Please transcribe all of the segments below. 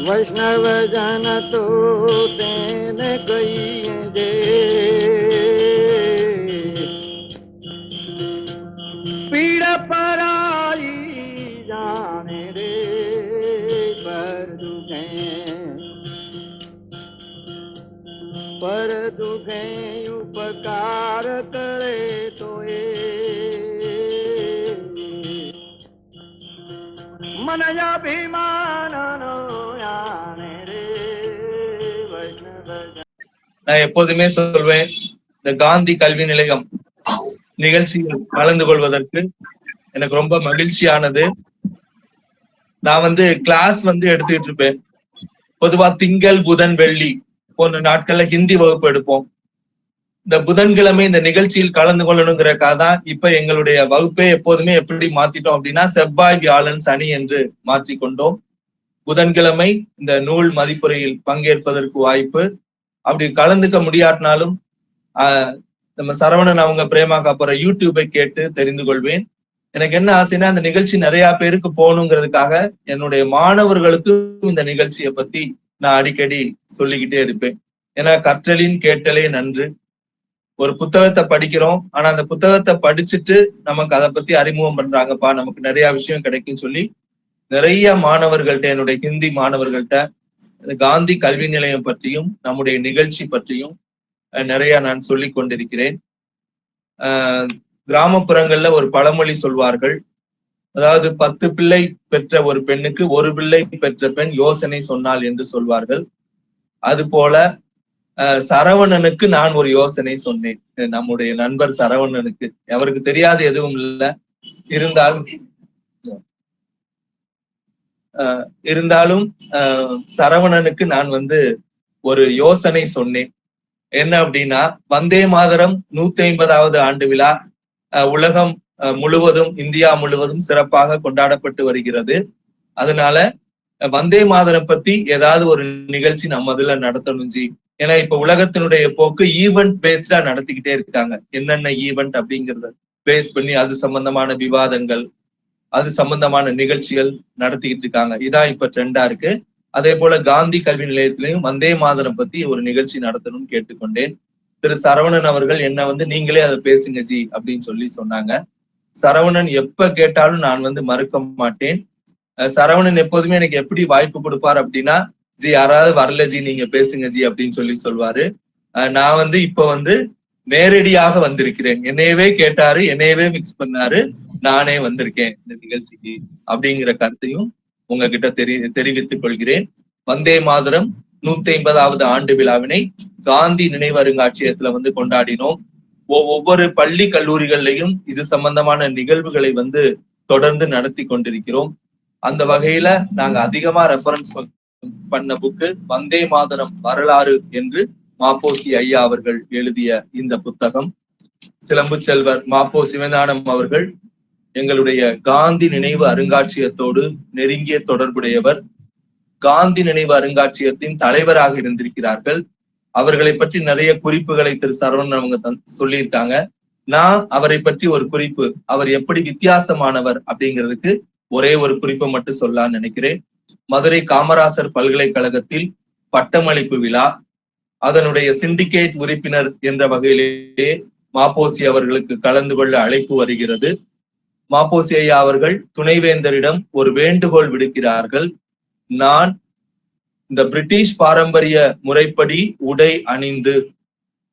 वैष्णव जन तो तेन कहिए जे, पीड़ पराई जाने रे, पर दुखे उपकार करे तो मनयाभिमान நான் எப்போதுமே சொல்வேன், இந்த காந்தி கல்வி நிலையம் நிகழ்ச்சியில் கலந்து கொள்வதற்கு எனக்கு ரொம்ப மகிழ்ச்சியானது. நான் கிளாஸ் எடுத்துக்கிட்டு இருப்பேன். பொதுவா திங்கள், புதன், வெள்ளி போன்ற நாட்கள்ல ஹிந்தி வகுப்பு எடுப்போம். இந்த புதன்கிழமை இந்த நிகழ்ச்சியில் கலந்து கொள்ளணுங்கிறக்காக தான் இப்ப எங்களுடைய வகுப்பை எப்போதுமே எப்படி மாத்திட்டோம் அப்படின்னா, செவ்வாய், வியாழன், சனி என்று மாற்றிக்கொண்டோம். புதன்கிழமை இந்த நூல் மதிப்புரையில் பங்கேற்பதற்கு வாய்ப்பு. அப்படி கலந்துக்க முடியாட்டினாலும் நம்ம சரவணன் அவங்க பிரேமாக்கா போற யூடியூபை கேட்டு தெரிந்து கொள்வேன். எனக்கு என்ன ஆசைன்னா, அந்த நிகழ்ச்சி நிறைய பேருக்கு போகணுங்கிறதுக்காக என்னுடைய மாணவர்களுக்கும் இந்த நிகழ்ச்சியை பத்தி நான் அடிக்கடி சொல்லிக்கிட்டே இருப்பேன். ஏன்னா கற்றலின் கேட்டலே நன்று. ஒரு புத்தகத்தை படிக்கிறோம், ஆனா அந்த புத்தகத்தை படிச்சுட்டு நமக்கு அதை பத்தி அறிமுகம் பண்றாங்கப்பா, நமக்கு நிறைய விஷயம் கிடைக்குன்னு சொல்லி நிறைய மாணவர்கள்ட்ட, என்னுடைய ஹிந்தி மாணவர்கள்ட்ட காந்தி கல்வி நிலையம் பற்றியும் நம்முடைய நிகழ்ச்சி பற்றியும் நிறைய நான் சொல்லி கொண்டிருக்கிறேன். கிராமப்புறங்கள்ல ஒரு பழமொழி சொல்வார்கள், அதாவது 10 பிள்ளை பெற்ற ஒரு பெண்ணுக்கு 1 பிள்ளை பெற்ற பெண் யோசனை சொன்னாள் என்று சொல்வார்கள். அது போல சரவணனுக்கு நான் ஒரு யோசனை சொன்னேன். நம்முடைய நண்பர் சரவணனுக்கு, அவருக்கு தெரியாது எதுவும் இல்லை, இருந்தாலும் சரவணனுக்கு நான் ஒரு யோசனை சொன்னேன். என்ன அப்படின்னா, வந்தே மாதரம் 150வது ஆண்டு விழா உலகம் முழுவதும், இந்தியா முழுவதும் சிறப்பாக கொண்டாடப்பட்டு வருகிறது. அதனால வந்தே மாதரம் பத்தி ஏதாவது ஒரு நிகழ்ச்சி நம்ம இதுல நடத்தணும் ஜி. ஏன்னா இப்ப உலகத்தினுடைய போக்கு ஈவெண்ட் பேஸ்டா நடத்திக்கிட்டே இருக்காங்க. என்னென்ன ஈவெண்ட் அப்படிங்கறத பேஸ் பண்ணி அது சம்பந்தமான விவாதங்கள், அது சம்பந்தமான நிகழ்ச்சிகள் நடத்திக்கிட்டு இருக்காங்க. இதான் இப்ப ட்ரெண்டா இருக்கு. அதே போல காந்தி கல்வி நிலையத்திலையும் வந்தே மாதரம் பத்தி ஒரு நிகழ்ச்சி நடத்தணும்னு கேட்டுக்கொண்டேன். திரு சரவணன் அவர்கள் என்ன நீங்களே அதை பேசுங்க ஜி அப்படின்னு சொல்லி சொன்னாங்க. சரவணன் எப்ப கேட்டாலும் நான் மறுக்க மாட்டேன். சரவணன் எப்போதுமே எனக்கு எப்படி வாய்ப்பு கொடுப்பார் அப்படின்னா, ஜி யாராவது வரல ஜி நீங்க பேசுங்க ஜி அப்படின்னு சொல்லி சொல்வாரு. நான் இப்ப நேரடியாக வந்திருக்கிறேன். என்னையவே கேட்டாரு, என்னையவே மிக்ஸ் பண்ணாரு, நானே வந்திருக்கேன் இந்த நிகழ்ச்சிக்கு அப்படிங்கிற கருத்தையும் உங்ககிட்ட தெரிவித்துக் கொள்கிறேன். வந்தே மாதரம் 150வது ஆண்டு விழாவினை காந்தி நினைவு அருங்காட்சியகத்துல கொண்டாடினோம். ஒவ்வொரு பள்ளி கல்லூரிகள்லையும் இது சம்பந்தமான நிகழ்வுகளை தொடர்ந்து நடத்தி கொண்டிருக்கிறோம். அந்த வகையில நாங்க அதிகமா ரெஃபரன்ஸ் பண்ண புக்கு வந்தே மாதரம் வரலாறு என்று மாப்போசி ஐயா அவர்கள் எழுதிய இந்த புத்தகம். சிலம்பு செல்வர் மாப்போ சிவஞானம் அவர்கள் எங்களுடைய காந்தி நினைவு அருங்காட்சியகத்தோடு நெருங்கிய தொடர்புடையவர். காந்தி நினைவு அருங்காட்சியகத்தின் தலைவராக இருந்திருக்கிறார்கள். அவர்களை பற்றி நிறைய குறிப்புகளை திரு சரவணன் அவங்க சொல்லியிருக்காங்க. நான் அவரை பற்றி ஒரு குறிப்பு, அவர் எப்படி வித்தியாசமானவர் அப்படிங்கிறதுக்கு ஒரே ஒரு குறிப்பை மட்டும் சொல்லலாம்னு நினைக்கிறேன். மதுரை காமராசர் பல்கலைக்கழகத்தில் பட்டமளிப்பு விழா, அதனுடைய சிண்டிகேட் உறுப்பினர் என்ற வகையிலேயே மாப்போசி அவர்களுக்கு கலந்து கொள்ள அழைப்பு வருகிறது. மாப்போசி ஐயா அவர்கள் துணைவேந்தரிடம் ஒரு வேண்டுகோள் விடுக்கிறார்கள். நான் இந்த பிரிட்டிஷ் பாரம்பரிய முறைப்படி உடை அணிந்து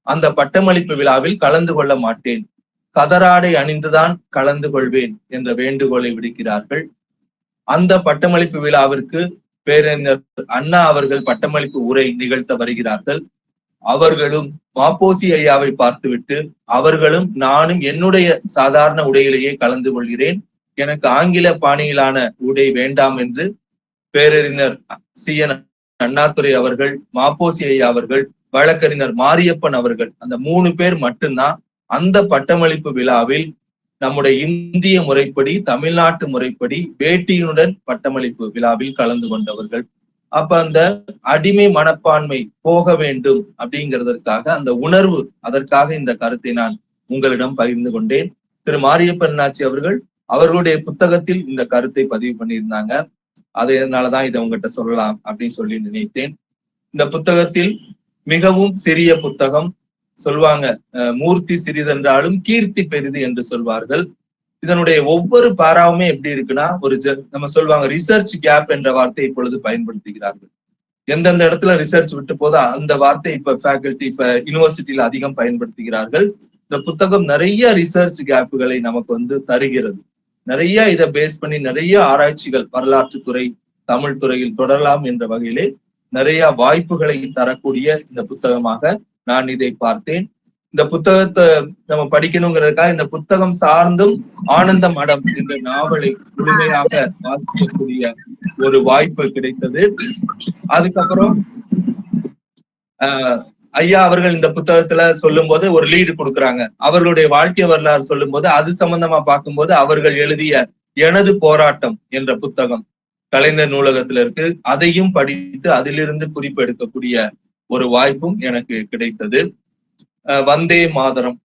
அந்த பட்டமளிப்பு விழாவில் கலந்து கொள்ள மாட்டேன், கதராடை அணிந்துதான் கலந்து கொள்வேன் என்ற வேண்டுகோளை விடுக்கிறார்கள். அந்த பட்டமளிப்பு விழாவிற்கு பேரறிஞர் அண்ணா அவர்கள் பட்டமளிப்பு உரை நிகழ்த்த வருகிறார்கள். அவர்களும் மாப்போசி ஐயாவை பார்த்துவிட்டு அவர்களும் நானும் என்னுடைய சாதாரண உடையிலேயே கலந்து கொள்கிறேன், எனக்கு ஆங்கில பாணியிலான உடை வேண்டாம் என்று பேரறிஞர் CN அண்ணாதுரை அவர்கள், மாப்போசி ஐயா அவர்கள், வழக்கறிஞர் மாரியப்பன் அவர்கள், அந்த 3 பேர் மட்டும்தான் அந்த பட்டமளிப்பு விழாவில் நம்முடைய இந்திய முறைப்படி, தமிழ்நாட்டு முறைப்படி வேட்டியுடன் பட்டமளிப்பு விழாவில் கலந்து கொண்டவர்கள். அப்ப அந்த அடிமை மனப்பான்மை போக வேண்டும் அப்படிங்கிறதற்காக, அந்த உணர்வு, அதற்காக இந்த கருத்தை நான் உங்களிடம் பகிர்ந்து கொண்டேன். திரு மாரியப்பன் அண்ணாச்சி அவர்கள் அவர்களுடைய புத்தகத்தில் இந்த கருத்தை பதிவு பண்ணியிருந்தாங்க. அதனாலதான் இதை உங்ககிட்ட சொல்லலாம் அப்படின்னு சொல்லி நினைத்தேன். இந்த புத்தகத்தில் மிகவும் சிறிய புத்தகம், சொல்வாங்க மூர்த்தி சிறிதென்றாலும் கீர்த்தி பெரிது என்று சொல்வார்கள். இதனுடைய ஒவ்வொரு பாராவுமே எப்படி இருக்குன்னா, நம்ம சொல்லுவாங்க ரிசர்ச் கேப் என்ற வார்த்தை இப்பொழுது பயன்படுத்துகிறார்கள். எந்தெந்த இடத்துல ரிசர்ச் விட்டு போதா அந்த வார்த்தை இப்ப ஃபேக்கல்டி, இப்ப யூனிவர்சிட்டியில அதிகம் பயன்படுத்துகிறார்கள். இந்த புத்தகம் நிறைய ரிசர்ச் கேப்புகளை நமக்கு தருகிறது. நிறைய இதை பேஸ் பண்ணி நிறைய ஆராய்ச்சிகள் வரலாற்று துறை, தமிழ் துறையில் தொடரலாம் என்ற வகையிலே நிறைய வாய்ப்புகளை தரக்கூடிய இந்த புத்தகமாக நான் இதை பார்த்தேன். இந்த புத்தகத்தை நம்ம படிக்கணுங்கிறதுக்காக இந்த புத்தகம் சார்ந்தும் ஆனந்த மடம் என்ற நாவலை முழுமையாக வாசிக்கக்கூடிய ஒரு வாய்ப்பு கிடைத்தது. அதுக்கப்புறம் ஐயா அவர்கள் இந்த புத்தகத்துல சொல்லும் போது ஒரு லீடு கொடுக்குறாங்க. அவர்களுடைய வாழ்க்கை வரலாறு சொல்லும் போது அது சம்பந்தமா பார்க்கும்போது அவர்கள் எழுதிய எனது போராட்டம் என்ற புத்தகம் கலைஞர் நூலகத்துல இருக்கு. அதையும் படித்து அதிலிருந்து குறிப்பு எடுக்கக்கூடிய ஒரு வாய்ப்பும் எனக்கு கிடைத்தது. வந்தே மாதரம்,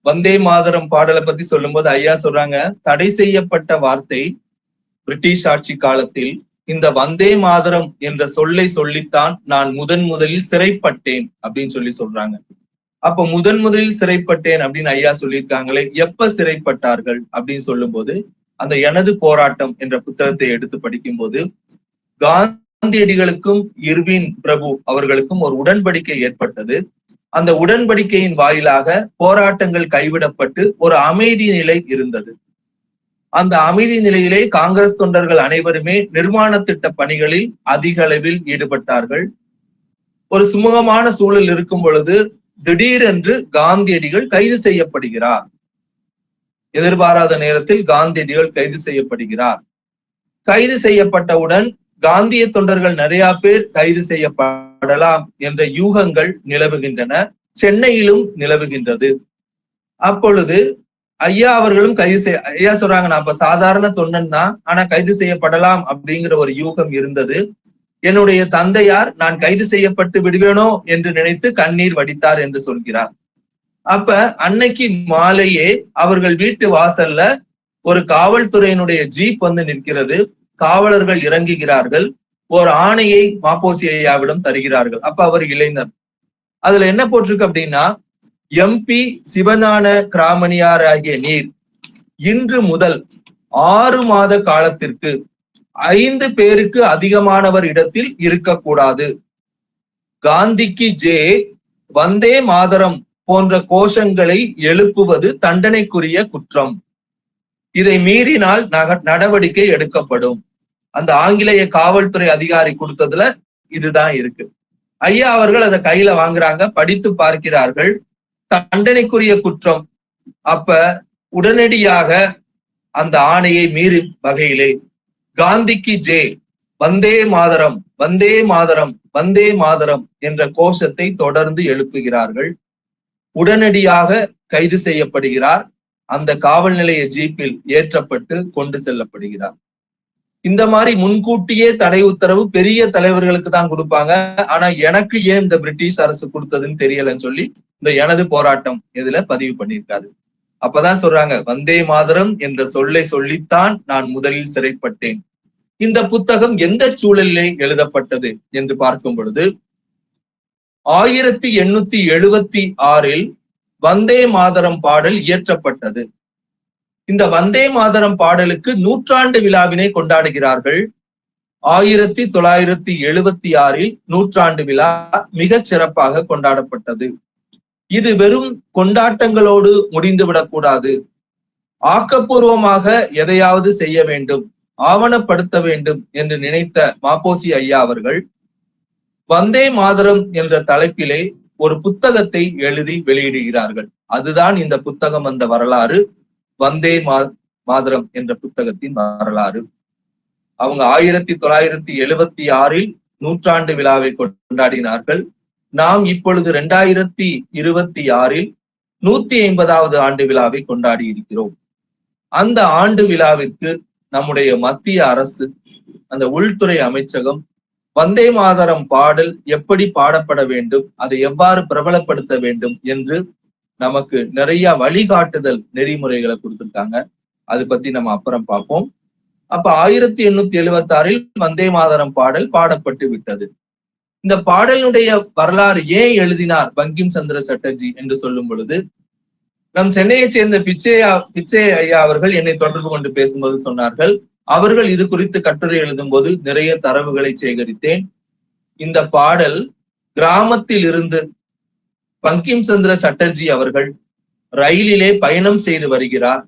வந்தே மாதரம் பாடலை பத்தி சொல்லும் போது ஐயா சொல்றாங்க, தடை செய்யப்பட்ட வார்த்தை பிரிட்டிஷ் ஆட்சி காலத்தில் இந்த வந்தே மாதரம் என்ற சொல்லை சொல்லித்தான் நான் முதலில் சிறைப்பட்டேன் அப்படின்னு சொல்றாங்க. அப்ப முதலில் சிறைப்பட்டேன் அப்படின்னு ஐயா சொல்லியிருக்காங்களே, எப்ப சிறைப்பட்டார்கள் அப்படின்னு சொல்லும் போது அந்த எனது போராட்டம் என்ற புத்தகத்தை எடுத்து படிக்கும் போது காந்தியடிகளுக்கும் இர்வின் பிரபு அவர்களுக்கும் ஒரு உடன்படிக்கை ஏற்பட்டது. அந்த உடன்படிக்கையின் வாயிலாக போராட்டங்கள் கைவிடப்பட்டு ஒரு அமைதி நிலை இருந்தது. அந்த அமைதி நிலையிலே காங்கிரஸ் தொண்டர்கள் அனைவருமே நிர்மாண திட்ட பணிகளில் அதிக அளவில் ஈடுபட்டார்கள். ஒரு சுமூகமான சூழல் இருக்கும் பொழுது திடீரென்று காந்தியடிகள் கைது செய்யப்படுகிறார். எதிர்பாராத நேரத்தில் காந்தியடிகள் கைது செய்யப்படுகிறார். கைது செய்யப்பட்டவுடன் காந்திய தொண்டர்கள் நிறைய பேர் கைது செய்யப்படலாம் என்ற யூகங்கள் நிலவுகின்றன, சென்னையிலும் நிலவுகின்றது. அப்பொழுது ஐயா அவர்களும் ஐயா சொல்றாங்க, நான் இப்ப சாதாரண தொண்டன் தான், ஆனா கைது செய்யப்படலாம் அப்படிங்கிற ஒரு யூகம் இருந்தது. என்னுடைய தந்தையார் நான் கைது செய்யப்பட்டு விடுவேனோ என்று நினைத்து கண்ணீர் வடித்தார் என்று சொல்கிறார். அப்ப அன்னைக்கு மாலையே அவர்கள் வீட்டு வாசல்ல ஒரு காவல்துறையினுடைய ஜீப் நிற்கிறது. காவலர்கள் இறங்குகிறார்கள். ஒரு ஆணையை மாப்போசி ஐயாவிடம் தருகிறார்கள். அப்ப அவர் இளைஞர். அதுல என்ன போட்டிருக்கு அப்படின்னா, MP சிவஞான கிராமணியார் ஆகிய நீர் இன்று முதல் 6 மாத காலத்திற்கு 5 பேருக்கு அதிகமானவர் இடத்தில் இருக்கக்கூடாது. காந்திக்கு ஜே, வந்தே மாதரம் போன்ற கோஷங்களை எழுப்புவது தண்டனைக்குரிய குற்றம். இதை மீறினால் நடவடிக்கை எடுக்கப்படும். அந்த ஆங்கிலேய காவல்துறை அதிகாரி கொடுத்ததுல இதுதான் இருக்கு. ஐயா அவர்கள் அதை கையில வாங்குறாங்க, படித்து பார்க்கிறார்கள், தண்டனைக்குரிய குற்றம். அப்ப உடனடியாக அந்த ஆணையை மீறி வகையிலே காந்திக்கு ஜே, வந்தே மாதரம், வந்தே மாதரம், வந்தே மாதரம் என்ற கோஷத்தை தொடர்ந்து எழுப்புகிறார்கள். உடனடியாக கைது செய்யப்படுகிறார். அந்த காவல் நிலைய ஜீப்பில் ஏற்றப்பட்டு கொண்டு செல்லப்படுகிறார். இந்த மாதிரி முன்கூட்டியே தடை உத்தரவு பெரிய தலைவர்களுக்கு தான் கொடுப்பாங்க. ஆனா எனக்கு ஏன் இந்த பிரிட்டிஷ் அரசு கொடுத்ததுன்னு தெரியலன்னு சொல்லி இந்த எனது போராட்டம் இதுல பதிவு பண்ணியிருக்காரு. அப்பதான் சொல்றாங்க, வந்தே மாதரம் என்ற சொல்லை சொல்லித்தான் நான் முதலில் சிறைப்பட்டேன். இந்த புத்தகம் எந்த சூழலிலே எழுதப்பட்டது என்று பார்க்கும் பொழுது 1876 வந்தே மாதரம் பாடல் இயற்றப்பட்டது. இந்த வந்தே மாதரம் பாடலுக்கு 100ஆண்டு விழாவினை கொண்டாடுகிறார்கள். 1976 100ஆண்டு விழா மிகச் சிறப்பாக கொண்டாடப்பட்டது. இது வெறும் கொண்டாட்டங்களோடு முடிந்துவிடக் கூடாது. ஆக்கப்பூர்வமாக எதையாவது செய்ய வேண்டும், ஆவணப்படுத்த வேண்டும் என்று நினைத்த மாப்போசி ஐயா அவர்கள் வந்தே மாதரம் என்ற தலைப்பிலே ஒரு புத்தகத்தை எழுதி வெளியிடுகிறார்கள். அதுதான் இந்த புத்தகம் வந்த வரலாறு, வந்தே மாதரம் என்ற புத்தகத்தின் வரலாறு. அவங்க 1976 100ஆண்டு விழாவை கொண்டாடினார்கள். நாம் இப்பொழுது 2026 150வது ஆண்டு விழாவை கொண்டாடி இருக்கிறோம். அந்த ஆண்டு விழாவிற்கு நம்முடைய மத்திய அரசு, அந்த உள்துறை அமைச்சகம் வந்தே மாதரம் பாடல் எப்படி பாடப்பட வேண்டும், அதை எவ்வாறு பிரபலப்படுத்த வேண்டும் என்று நமக்கு நிறைய வழிகாட்டுதல் நெறிமுறைகளை கொடுத்திருக்காங்க. அது பத்தி நம்ம அப்புறம் பார்ப்போம். அப்ப 1876 வந்தே மாதரம் பாடல் பாடப்பட்டு விட்டது. இந்த பாடலுடைய வரலாறு ஏன் எழுதினார் பங்கிம் சந்திர சட்டர்ஜி என்று சொல்லும் பொழுது, நம் சென்னையை சேர்ந்த பிச்சை ஐயா அவர்கள் என்னை தொடர்பு கொண்டு பேசும்போது சொன்னார்கள், அவர்கள் இது குறித்து கட்டுரை எழுதும் போது நிறைய தரவுகளை சேகரித்தேன். இந்த பாடல் கிராமத்தில் இருந்து பங்கிம் சந்திர சட்டர்ஜி அவர்கள் ரயிலிலே பயணம் செய்து வருகிறார்.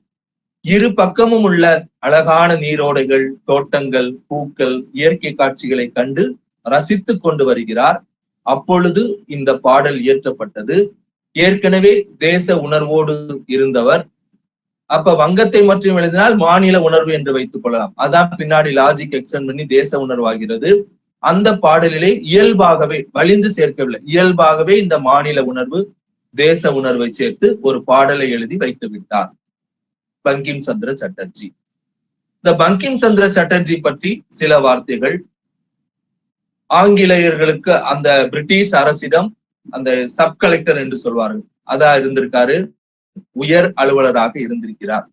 இரு பக்கமும் உள்ள அழகான நீரோடைகள், தோட்டங்கள், பூக்கள், இயற்கை காட்சிகளை கண்டு ரசித்து கொண்டு வருகிறார். அப்பொழுது இந்த பாடல் இயற்றப்பட்டது. ஏற்கனவே தேச உணர்வோடு இருந்தவர். அப்ப வங்கத்தை மட்டும் எழுதினால் மாநில உணர்வு என்று வைத்துக் கொள்ளலாம். அதான் பின்னாடி லாஜிக் எக்ஸ்டெண்ட் பண்ணி தேச உணர்வாகிறது. அந்த பாடலிலே இயல்பாகவே வலிந்து சேர்க்கவில்லை, இயல்பாகவே இந்த மாநில உணர்வு, தேச உணர்வை சேர்த்து ஒரு பாடலை எழுதி வைத்து விட்டார் பங்கிம் சந்திர சட்டர்ஜி. இந்த பங்கிம் சந்திர சட்டர்ஜி பற்றி சில வார்த்தைகள். ஆங்கிலேயர்களுக்கு அந்த பிரிட்டிஷ் அரசிடம் அந்த சப் கலெக்டர் என்று சொல்வார்கள், அதான் இருந்திருக்காரு. உயர் அலுவலராக இருந்திருக்கிறார்.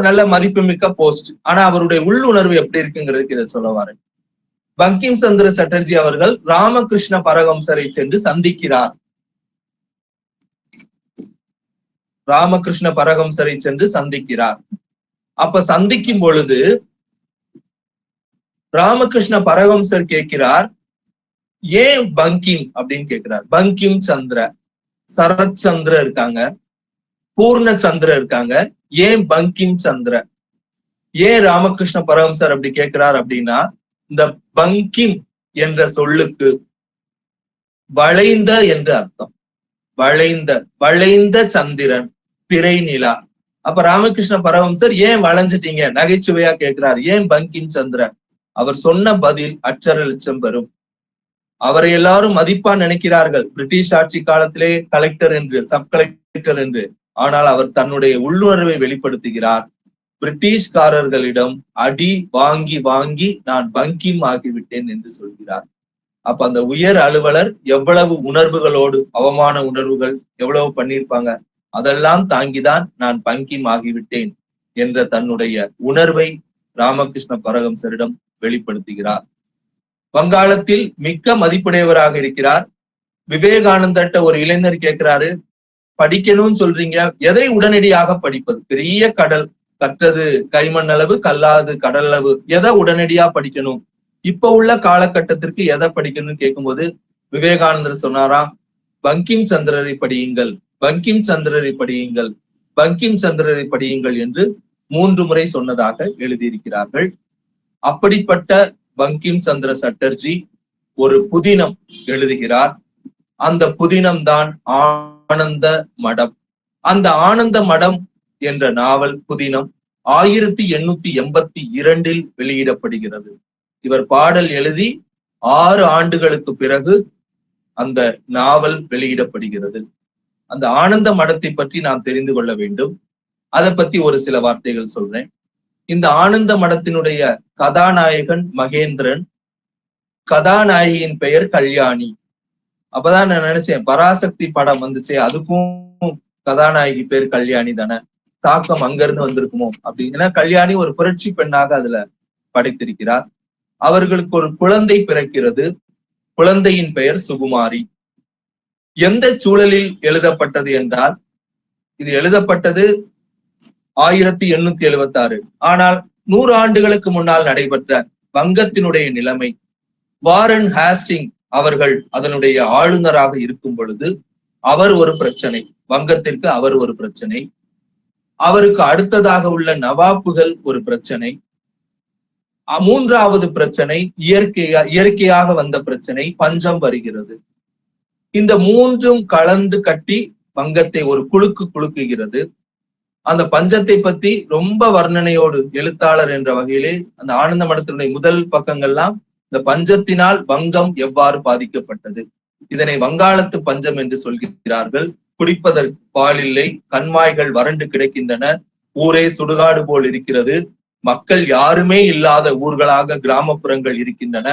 நல்ல மதிப்புமிக்க போஸ்ட். ஆனா அவருடைய உள்ளுணர்வு எப்படி இருக்குங்கிறதுக்கு இதை சொல்லுவாரு. பங்கிம் சந்திர சட்டர்ஜி அவர்கள் ராமகிருஷ்ண பரமஹம்சரை சென்று சந்திக்கிறார். ராமகிருஷ்ண பரமஹம்சரை சென்று சந்திக்கிறார். அப்ப சந்திக்கும் பொழுது ராமகிருஷ்ண பரமஹம்சர் கேட்கிறார், ஏன் பங்கிம் அப்படின்னு கேட்கிறார். பங்கிம் சந்திர, சரத் சந்திர இருக்காங்க, பூர்ண சந்திர இருக்காங்க, ஏன் பங்கிம் சந்திர, ஏன் ராமகிருஷ்ண பரமஹம்சர் அப்படி கேட்கிறார் அப்படின்னா, இந்த பங்கிம் என்ற சொல்லுக்கு வளைந்த என்று அர்த்தம். வளைந்த சந்திரன், பிறை நிலா. அப்ப ராமகிருஷ்ண பரமஹம்சர் ஏன் வளைஞ்சிட்டீங்க நகைச்சுவையா கேட்கிறார், ஏன் பங்கிம் சந்திரன். அவர் சொன்ன பதில் அச்சர லட்சம் பெறும். அவரை எல்லாரும் மதிப்பா நினைக்கிறார்கள், பிரிட்டிஷ் ஆட்சி காலத்திலே கலெக்டர் என்று, சப் கலெக்டர் என்று. ஆனால் அவர் தன்னுடைய உள்ளுணர்வை வெளிப்படுத்துகிறார். பிரிட்டிஷ்காரர்களிடம் அடி வாங்கி வாங்கி நான் பங்கிம் ஆகிவிட்டேன் என்று சொல்கிறார். அப்ப அந்த உயர் அலுவலர் எவ்வளவு உணர்வுகளோடு, அவமான உணர்வுகள் எவ்வளவு பண்ணியிருப்பாங்க, அதெல்லாம் தாங்கிதான் நான் பங்கிம் ஆகிவிட்டேன் என்ற தன்னுடைய உணர்வை ராமகிருஷ்ண பரமஹம்சரிடம் வெளிப்படுத்துகிறார். வங்காளத்தில் மிக்க மதிப்புடையவராக இருக்கிறார். விவேகானந்தர்ட்ட ஒரு இளைஞர் கேட்கிறாரு, படிக்கணும்னு சொல்றீங்க, எதை உடனடியாக படிப்பது? பெரிய கடல், கற்றது கைமண் அளவு, கல்லாது கடல் அளவு, எதை உடனடியா படிக்கணும்? இப்ப உள்ள காலகட்டத்திற்கு எதை படிக்கணும்னு கேட்கும்போது விவேகானந்தர் சொன்னாராம், பங்கிம் சந்திரரை படியுங்கள், பங்கிம் சந்திரரை படியுங்கள், பங்கிம் சந்திரரை படியுங்கள் என்று 3 முறை சொன்னதாக எழுதியிருக்கிறார்கள். அப்படிப்பட்ட பங்கிம் சந்திர சட்டர்ஜி ஒரு புதினம் எழுதுகிறார். அந்த புதினம் தான் ஆனந்த மடம். அந்த ஆனந்த மடம் என்ற நாவல் புதினம் 1882 வெளியிடப்படுகிறது. இவர் பாடல் எழுதி 6 ஆண்டுகளுக்கு பிறகு அந்த நாவல் வெளியிடப்படுகிறது. அந்த ஆனந்த மடத்தை பற்றி நாம் தெரிந்து கொள்ள வேண்டும். அதை பத்தி ஒரு சில வார்த்தைகள் சொல்றேன். இந்த ஆனந்த மடத்தினுடைய கதாநாயகன் மகேந்திரன், கதாநாயகியின் பெயர் கல்யாணி. அப்பதான் நான் நினைச்சேன், பராசக்தி படம் வந்துச்சே, அதுக்கும் கதாநாயகி பேர் கல்யாணி தானே, தாக்கம் அங்கிருந்து வந்திருக்குமோ அப்படின்னா, கல்யாணி ஒரு புரட்சி பெண்ணாக அதுல படைத்திருக்கிறார். அவர்களுக்கு ஒரு குழந்தை பிறக்கிறது. குழந்தையின் பெயர் சுகுமாரி. எந்த சூழலில் எழுதப்பட்டது என்றால், இது எழுதப்பட்டது 1876. ஆனால் 100 ஆண்டுகளுக்கு முன்னால் நடைபெற்ற வங்கத்தினுடைய நிலைமை, வாரன் ஹேஸ்டிங் அவர்கள் அதனுடைய ஆளுநராக இருக்கும் பொழுது அவர் ஒரு பிரச்சனை, வங்கத்திற்கு அவர் ஒரு பிரச்சனை, அவருக்கு அடுத்ததாக உள்ள நவாப்புகள் ஒரு பிரச்சனை, 3வது பிரச்சனை இயற்கையாக வந்த பிரச்சனை, பஞ்சம் வருகிறது. இந்த 3ம் கலந்து கட்டி வங்கத்தை ஒரு குலுக்குகிறது. அந்த பஞ்சத்தை பத்தி ரொம்ப வர்ணனையோடு எழுத்தாளர் என்ற வகையிலே அந்த ஆனந்த மடத்தினுடைய முதல் பக்கங்கள்லாம் இந்த பஞ்சத்தினால் வங்கம் எவ்வாறு பாதிக்கப்பட்டது, இதனை வங்காளத்து பஞ்சம் என்று சொல்கிறார்கள். குடிப்பதற்கு பால் இல்லை, கண்மாய்கள் வறண்டு கிடக்கின்றன, ஊரே சுடுகாடு போல் இருக்கிறது, மக்கள் யாருமே இல்லாத ஊர்களாக கிராமப்புறங்கள் இருக்கின்றன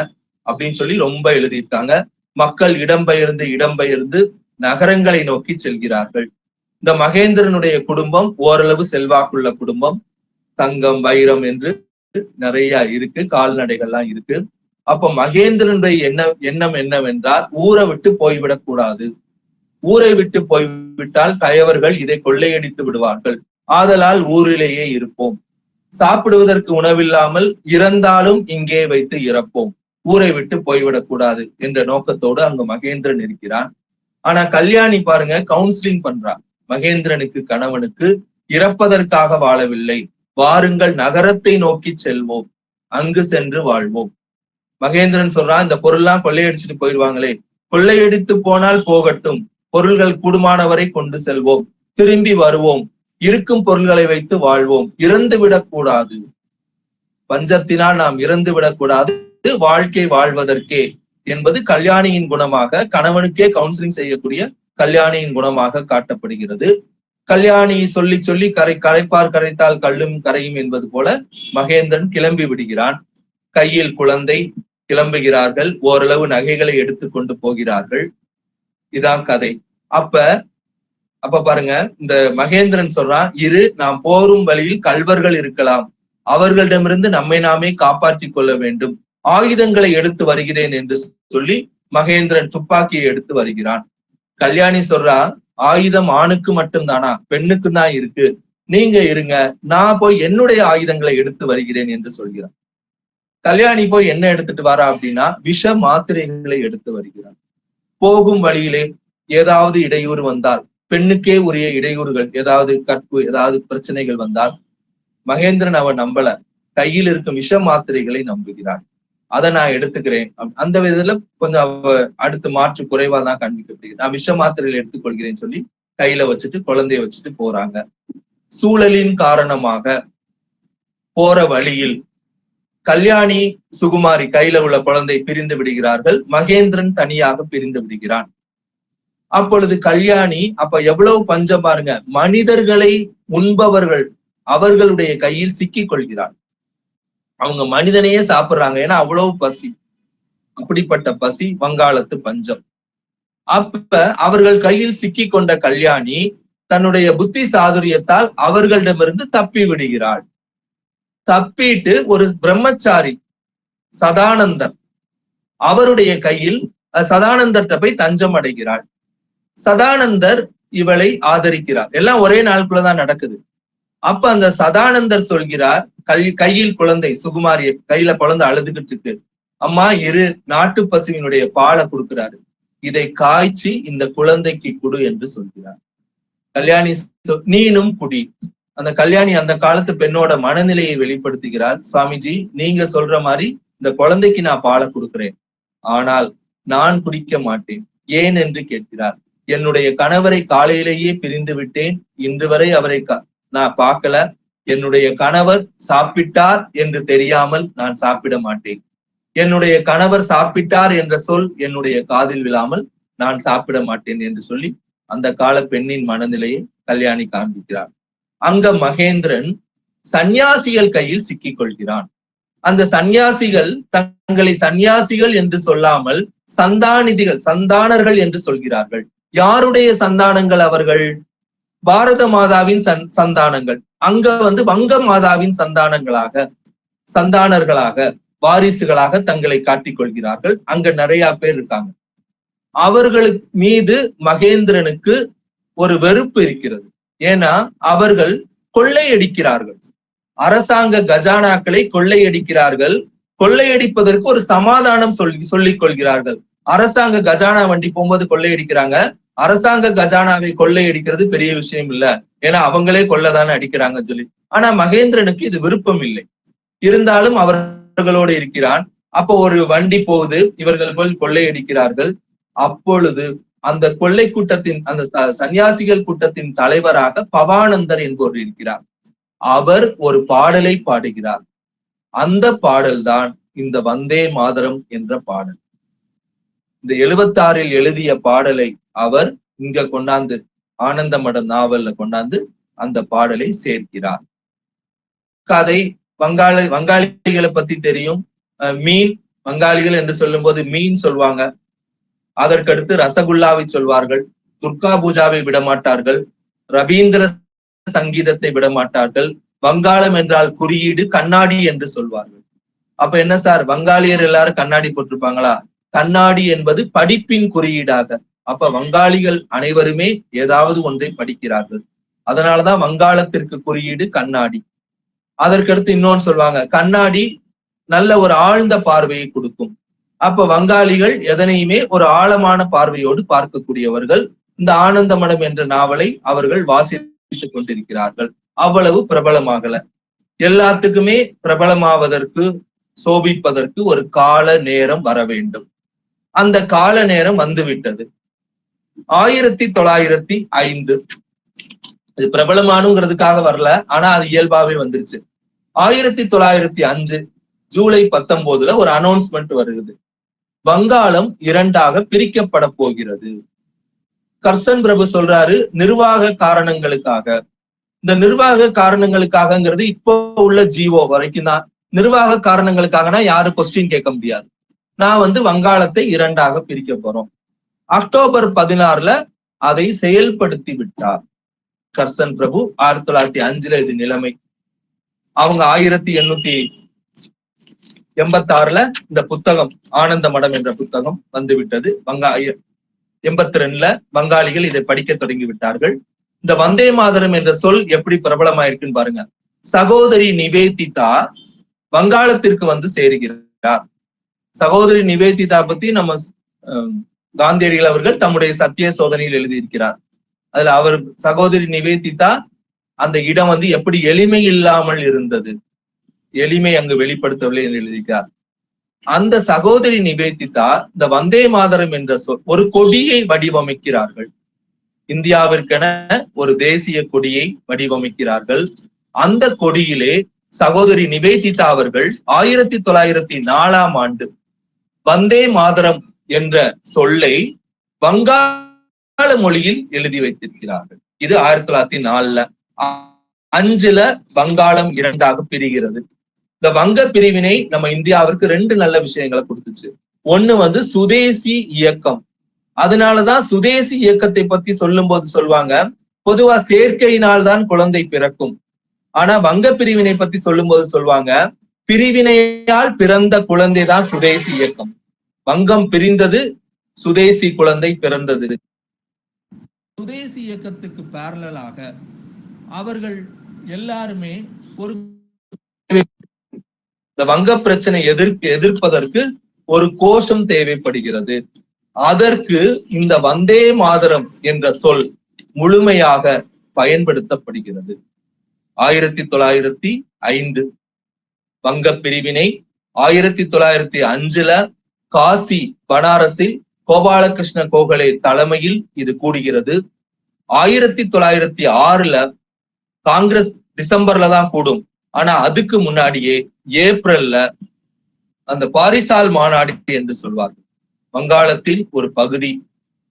அப்படின்னு சொல்லி ரொம்ப எழுதியிருக்காங்க. மக்கள் இடம்பெயர்ந்து நகரங்களை நோக்கி செல்கிறார்கள். இந்த மகேந்திரனுடைய குடும்பம் ஓரளவு செல்வாக்குள்ள குடும்பம். தங்கம், வைரம் என்று நிறைய இருக்கு, கால்நடைகள்லாம் இருக்கு. அப்ப மகேந்திரனுடைய எண்ணம் என்னவென்றால், ஊரை விட்டு போய்விடக் கூடாது. ஊரை விட்டு போய்விட்டால் கயவர்கள் இதை கொள்ளையடித்து விடுவார்கள். ஆதலால் ஊரிலேயே இருப்போம். சாப்பிடுவதற்கு உணவில்லாமல் இறந்தாலும் இங்கே வைத்து இறப்போம். ஊரை விட்டு போய்விடக் கூடாது என்ற நோக்கத்தோடு அங்கு மகேந்திரன் இருக்கிறான். ஆனா கல்யாணி பாருங்க, கவுன்சிலிங் பண்றா. மகேந்திரனுக்கு, கணவனுக்கு இறப்பதற்காக வாழவில்லை, வாருங்கள் நகரத்தை நோக்கி செல்வோம், அங்கு சென்று வாழ்வோம். மகேந்திரன் சொல்றான், இந்த பொருள்லாம் கொள்ளையடிச்சுட்டு போயிடுவாங்களே, கொள்ளையடித்து போனால் போகட்டும், பொருள்கள் கூடுமானவரை கொண்டு செல்வோம், திரும்பி வருவோம், இருக்கும் பொருள்களை வைத்து வாழ்வோம், இறந்து விடக்கூடாது, பஞ்சத்தினால் நாம் இறந்து விடக்கூடாது, வாழ்க்கை வாழ்வதற்கே என்பது கல்யாணியின் குணமாக, கணவனுக்கே கவுன்சிலிங் செய்யக்கூடிய கல்யாணியின் குணமாக காட்டப்படுகிறது. கல்யாணி சொல்லி சொல்லி கரைப்பார் கரைத்தால் கல்லும் கரையும் என்பது போல மகேந்திரன் கிளம்பி விடுகிறான். கையில் குழந்தை, கிளம்புகிறார்கள். ஓரளவு நகைகளை எடுத்து கொண்டு போகிறார்கள். இதான் கதை. அப்ப பாருங்க, இந்த மகேந்திரன் சொல்றான், நாம் போரும் வழியில் கள்வர்கள் இருக்கலாம், அவர்களிடமிருந்து நம்மை நாமே காப்பாற்றிக் கொள்ள வேண்டும், ஆயுதங்களை எடுத்து வருகிறேன் என்று சொல்லி மகேந்திரன் துப்பாக்கியை எடுத்து வருகிறான். கல்யாணி சொல்றா, ஆயுதம் ஆணுக்கு மட்டும்தானா, பெண்ணுக்கு தான் இருக்கு, நீங்க இருங்க, நான் போய் என்னுடைய ஆயுதங்களை எடுத்து வருகிறேன் என்று சொல்கிறான். கல்யாணி போய் என்ன எடுத்துட்டு வரா அப்படின்னா, விஷ மாத்திரைகளை எடுத்து வருகிறான். போகும் வழியிலே ஏதாவது இடையூறு வந்தால், பெண்ணுக்கே உரிய இடையூறுகள், ஏதாவது கற்பு, ஏதாவது பிரச்சனைகள் வந்தால், மகேந்திரன் அவன் நம்பல, கையில் இருக்கும் விஷ மாத்திரைகளை நம்புகிறான். அதை நான் எடுத்துக்கிறேன். அந்த விதத்துல கொஞ்சம் அடுத்து மாற்று குறைவா தான் காண்பிக்கப்படுகிறது. நான் விஷ மாத்திரைகளை எடுத்துக்கொள்கிறேன்னு சொல்லி கையில வச்சுட்டு குழந்தைய வச்சுட்டு போறாங்க. சூழலின் காரணமாக போற வழியில் கல்யாணி, சுகுமாரி கையில உள்ள குழந்தை பிரிந்து விடுகிறார்கள். மகேந்திரன் தனியாக பிரிந்து விடுகிறான். அப்பொழுது கல்யாணி, அப்ப எவ்வளவு பஞ்சம் பாருங்க, மனிதர்களை உண்பவர்கள் அவர்களுடைய கையில் சிக்கிக் கொள்கிறார். அவங்க மனிதனையே சாப்பிடுறாங்க, ஏன்னா அவ்வளவு பசி. அப்படிப்பட்ட பசி, வங்காளத்து பஞ்சம். அப்ப அவர்கள் கையில் சிக்கி கொண்ட கல்யாணி தன்னுடைய புத்தி சாதுரியத்தால் அவர்களிடமிருந்து தப்பி விடுகிறாள். தப்பிட்டு ஒரு பிரம்மச்சாரி சதானந்தர், அவருடைய கையில் சதானந்தர்கிட்ட போய் தஞ்சம் அடைகிறாள். சதானந்தர் இவளை ஆதரிக்கிறார். எல்லாம் ஒரே நாளுக்குள்ளதான் நடக்குது. அப்ப அந்த சதானந்தர் சொல்கிறார், கையில் குழந்தை, சுகுமாரிய கையில குழந்தை அழுதுகிட்டு இருக்கு, அம்மா நாட்டு பசுவினுடைய பாலை கொடுக்கிறாரு, இதை காய்ச்சி இந்த குழந்தைக்கு குடு என்று சொல்கிறார். கல்யாணி நீனும் குடி. அந்த கல்யாணி அந்த காலத்து பெண்ணோட மனநிலையை வெளிப்படுத்துகிறார். சுவாமிஜி, நீங்க சொல்ற மாதிரி இந்த குழந்தைக்கு நான் பாலை கொடுக்கிறேன், ஆனால் நான் குடிக்க மாட்டேன். ஏன் என்று கேட்கிறார். என்னுடைய கணவரை காலையிலேயே பிரிந்து விட்டேன், இன்று வரை அவரை நான் பார்க்கல, என்னுடைய கணவர் சாப்பிட்டார் என்று தெரியாமல் நான் சாப்பிட மாட்டேன், என்னுடைய கணவர் சாப்பிட்டார் என்ற சொல் என்னுடைய காதில் விழாமல் நான் சாப்பிட மாட்டேன் என்று சொல்லி அந்த கால பெண்ணின் மனநிலையை கல்யாணி காண்பிக்கிறார். அங்க மகேந்திரன் சந்நியாசிகள் கையில் சிக்கிக் கொள்கிறான். அந்த சந்நியாசிகள் தங்களை சந்நியாசிகள் என்று சொல்லாமல் சந்தானிதிகள், சந்தானர்கள் என்று சொல்கிறார்கள். யாருடைய சந்தானங்கள் அவர்கள்? பாரத மாதாவின் சந்தானங்கள். அங்க வங்க மாதாவின் சந்தானர்களாக வாரிசுகளாக தங்களை காட்டிக் கொள்கிறார்கள். அங்க நிறைய பேர் இருக்காங்க. அவர்களுக்கு மீது மகேந்திரனுக்கு ஒரு வெறுப்பு இருக்கிறது. ஏன்னா அவர்கள் கொள்ளையடிக்கிறார்கள், அரசாங்க கஜானாக்களை கொள்ளையடிக்கிறார்கள். கொள்ளையடிப்பதற்கு ஒரு சமாதானம் சொல்லிக் கொள்கிறார்கள். அரசாங்க கஜானா வண்டி போகும்போது கொள்ளையடிக்கிறாங்க, அரசாங்க கஜானாவை கொள்ளையடிக்கிறது பெரிய விஷயம் இல்ல, ஏன்னா அவங்களே கொள்ளைதானே அடிக்கிறாங்கன்னு சொல்லி. ஆனா மகேந்திரனுக்கு இது விருப்பம் இல்லை. இருந்தாலும் அவர்களோடு இருக்கிறான். அப்போ ஒரு வண்டி போகுது, இவர்கள் போல் கொள்ளையடிக்கிறார்கள். அப்பொழுது அந்த கொள்ளை கூட்டத்தின், அந்த சன்னியாசிகள் கூட்டத்தின் தலைவராக பவானந்தர் என்பவர் இருக்கிறார். அவர் ஒரு பாடலை பாடுகிறார். அந்த பாடல்தான் இந்த வந்தே மாதரம் என்ற பாடல். இந்த 76 எழுதிய பாடலை அவர் இங்க கொண்டாந்து ஆனந்த மடம் நாவல்ல கொண்டாந்து அந்த பாடலை சேர்க்கிறார். கதை வங்காளிகளை பத்தி தெரியும். மீன், வங்காளிகள் என்று சொல்லும் போது மீன் சொல்வாங்க. அதற்கடுத்து ரசகுல்லாவை சொல்வார்கள். துர்கா பூஜாவை விடமாட்டார்கள், ரவீந்திர சங்கீதத்தை விடமாட்டார்கள், வங்காளம் என்றால் குறியீடு கண்ணாடி என்று சொல்வார்கள். அப்ப என்ன சார், வங்காளியர் எல்லாரும் கண்ணாடி போட்டிருப்பாங்களா? கண்ணாடி என்பது படிப்பின் குறியீடாக. அப்ப வங்காளிகள் அனைவருமே ஏதாவது ஒன்றை படிக்கிறார்கள். அதனாலதான் வங்காளத்திற்கு குறியீடு கண்ணாடி. அதற்கடுத்து இன்னொன்னு சொல்லுவாங்க, கண்ணாடி நல்ல ஒரு ஆழ்ந்த பார்வையை கொடுக்கும். அப்ப வங்காளிகள் எதனையுமே ஒரு ஆழமான பார்வையோடு பார்க்கக்கூடியவர்கள். இந்த ஆனந்த மடம் என்ற நாவலை அவர்கள் வாசித்துக் கொண்டிருக்கிறார்கள். அவ்வளவு பிரபலமாகல. எல்லாத்துக்குமே பிரபலமாவதற்கு, சோபிப்பதற்கு ஒரு கால நேரம் வர வேண்டும். அந்த கால நேரம் வந்துவிட்டது. 1905 இது பிரபலமானுங்கிறதுக்காக வரல, ஆனா அது இயல்பாவே வந்துருச்சு. 1905 ஜூலை 19 ஒரு அனௌன்ஸ்மெண்ட் வருகிறது. வங்காளம் 2ஆக பிரிக்கப்பட போகிறது. கர்சன் பிரபு சொல்றாரு, நிர்வாக காரணங்களுக்காக. இந்த நிர்வாக காரணங்களுக்காகங்கிறது இப்போ உள்ள ஜிஓ வரைக்கும் தான். நிர்வாக காரணங்களுக்காகனா யாரும் கொஸ்டின் கேட்க முடியாது. நான் வங்காளத்தை 2ஆக பிரிக்க போறோம். அக்டோபர் 16 அதை செயல்படுத்தி விட்டார் கர்சன் பிரபு. 1905 இது நிலைமை. அவங்க 1886 இந்த புத்தகம் ஆனந்த மடம் என்ற புத்தகம் வந்துவிட்டது. 82 வங்காளிகள் இதை படிக்க தொடங்கி விட்டார்கள். இந்த வந்தே மாதரம் என்ற சொல் எப்படி பிரபலமாயிருக்குன்னு பாருங்க. சகோதரி நிவேதிதா வங்காளத்திற்கு சேருகிறார். சகோதரி நிவேதிதா பத்தி நம்ம காந்தியடிகள் அவர்கள் தம்முடைய சத்திய சோதனையில் எழுதியிருக்கிறார். அதுல அவர் சகோதரி நிவேதிதா அந்த இடம் எப்படி எளிமை இல்லாமல் இருந்தது, எளிமை அங்கு வெளிப்படுத்தவில்லை என்று எழுதியிருக்கிறார். அந்த சகோதரி நிவேதிதா இந்த வந்தே மாதரம் என்ற சொல் ஒரு கொடியை வடிவமைக்கிறார்கள். இந்தியாவிற்கென ஒரு தேசிய கொடியை வடிவமைக்கிறார்கள். அந்த கொடியிலே சகோதரி நிவேதிதா அவர்கள் 1904 வந்தே மாதரம் என்ற சொல்லை வங்காள மொழியில் எழுதி வைத்திருக்கிறார்கள். இது 1904. 5 வங்காளம் 2ஆக பிரிகிறது. இந்த வங்க பிரிவினை நம்ம இந்தியாவிற்கு 2 நல்ல விஷயங்களை கொடுத்துச்சு. ஒண்ணு சுதேசி இயக்கம். அதனாலதான் சுதேசி இயக்கத்தை பத்தி சொல்லும் போது சொல்லுவாங்க, பொதுவா சேர்க்கையினால் தான் குழந்தை பிறக்கும். ஆனா வங்க பிரிவினை பத்தி சொல்லும் போது சொல்லுவாங்க, பிரிவினையால் பிறந்த குழந்தை தான் சுதேசி இயக்கம். வங்கம் பிரிந்தது, சுதேசி குழந்தை பிறந்தது. சுதேசி இயக்கத்துக்கு பேரலாக அவர்கள் எல்லாருமே ஒரு வங்க பிரச்சனை எதிர்ப்பதற்கு ஒரு கோஷம் தேவைப்படுகிறது. அதற்கு இந்த வந்தே மாதரம் என்ற சொல் முழுமையாக பயன்படுத்தப்படுகிறது. 1905 வங்க பிரிவினை. 1905 காசி பனாரஸில் கோபாலகிருஷ்ண கோகலே தலைமையில் இது கூடுகிறது. 1906 காங்கிரஸ் டிசம்பர்ல தான் கூடும். ஆனா அதுக்கு முன்னாடியே ஏப்ரல்ல அந்த பாரிசால் மாநாடு என்று சொல்வார்கள், வங்காளத்தில் ஒரு பகுதி.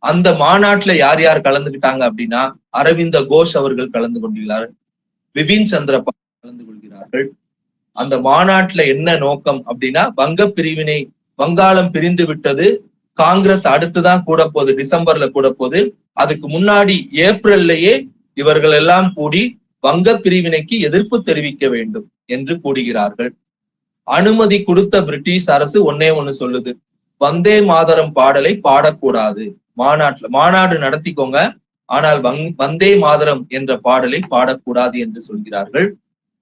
அந்த மாநாட்டுல யார் யார் கலந்துகிட்டாங்க அப்படின்னா, அரவிந்த கோஷ் அவர்கள் கலந்து கொள்கிறார்கள், பிபின் சந்திரபால் கலந்து கொள்கிறார்கள். அந்த மாநாட்டுல என்ன நோக்கம் அப்படின்னா, வங்க பிரிவினை, வங்காளம் பிரிந்து விட்டது, காங்கிரஸ் அடுத்துதான் கூட போகுது, டிசம்பர்ல கூட போகுது. அதுக்கு முன்னாடி ஏப்ரல்லையே இவர்கள் எல்லாம் கூடி வங்க பிரிவினைக்கு எதிர்ப்பு தெரிவிக்க வேண்டும் என்று கூடுகிறார்கள். அனுமதி கொடுத்த பிரிட்டிஷ் அரசு ஒண்ணு சொல்லுது, வந்தே மாதரம் பாடலை பாடக்கூடாது, மாநாடு நடத்திக்கோங்க, ஆனால் வந்தே மாதரம் என்ற பாடலை பாடக்கூடாது என்று சொல்கிறார்கள்.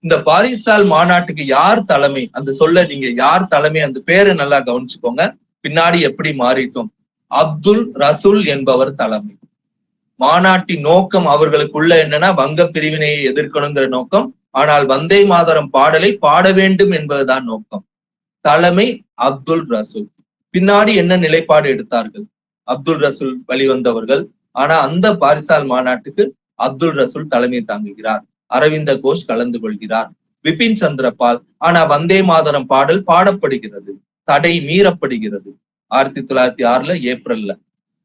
இந்த பாரிசால் மாநாட்டுக்கு யார் தலைமை, அந்த சொல்ல நீங்க யார் தலைமை, அந்த பேரை நல்லா கவனிச்சுக்கோங்க, பின்னாடி எப்படி மாறிட்டோம். அப்துல் ரசூல் என்பவர் தலைமை. மாநாட்டின் நோக்கம் அவர்களுக்குள்ள என்னன்னா, வங்க பிரிவினையை எதிர்க்கணுங்கிற நோக்கம். ஆனால் வந்தே மாதரம் பாடலை பாட வேண்டும் என்பதுதான் நோக்கம். தலைமை அப்துல் ரசூல். பின்னாடி என்ன நிலைப்பாடு எடுத்தார்கள், அப்துல் ரசூல் வழிவந்தவர்கள். ஆனா அந்த பாரிசால் மாநாட்டுக்கு அப்துல் ரசூல் தலைமை தாங்குகிறார், அரவிந்த கோஷ் கலந்து கொள்கிறார், பிபின் சந்திரபால். ஆனா வந்தே மாதரம் பாடல் பாடப்படுகிறது, தடை மீறப்படுகிறது. 1906 ஏப்ரல்ல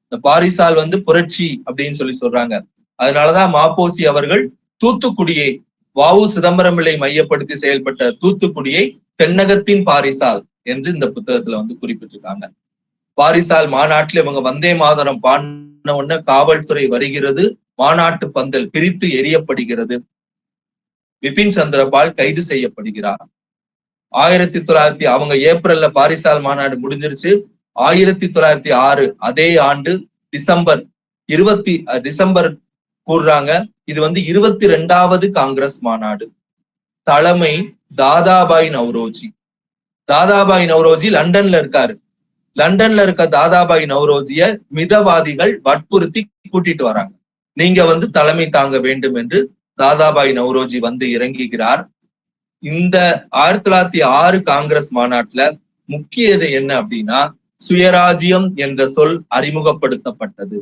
இந்த பாரிசால் புரட்சி அப்படின்னு சொல்றாங்க. அதனாலதான் மாப்போசி அவர்கள் தூத்துக்குடியை, வ.உ. சிதம்பரம் பிள்ளை மையப்படுத்தி செயல்பட்ட தூத்துக்குடியை தென்னகத்தின் பாரிசால் என்று இந்த புத்தகத்துல குறிப்பிட்டிருக்காங்க. பாரிசால் மாநாட்டில் இவங்க வந்தே மாதரம் பாடின பண்ண உடனே காவல்துறை வருகிறது, மாநாட்டு பந்தல் பிரித்து எரியப்படுகிறது, பிபின் சந்திரபால் கைது செய்யப்படுகிறார். 1900 அவங்க ஏப்ரல்ல பாரிசால் மாநாடு முடிஞ்சிருச்சு. 1906 அதே ஆண்டு டிசம்பர் கூறுறாங்க. இது 22வது காங்கிரஸ் மாநாடு. தலைமை தாதாபாய் நவ்ரோஜி. தாதாபாய் நவ்ரோஜி லண்டன்ல இருக்காரு. லண்டன்ல இருக்க தாதாபாய் நவ்ரோஜிய மிதவாதிகள் வற்புறுத்தி கூட்டிட்டு வராங்க. நீங்க தலைமை தாங்க வேண்டும் என்று தாதாபாய் நவ்ரோஜி இறங்குகிறார். இந்த 1906 காங்கிரஸ் மாநாட்டுல முக்கியது என்ன அப்படின்னா, சுயராஜ்யம் என்ற சொல் அறிமுகப்படுத்தப்பட்டது.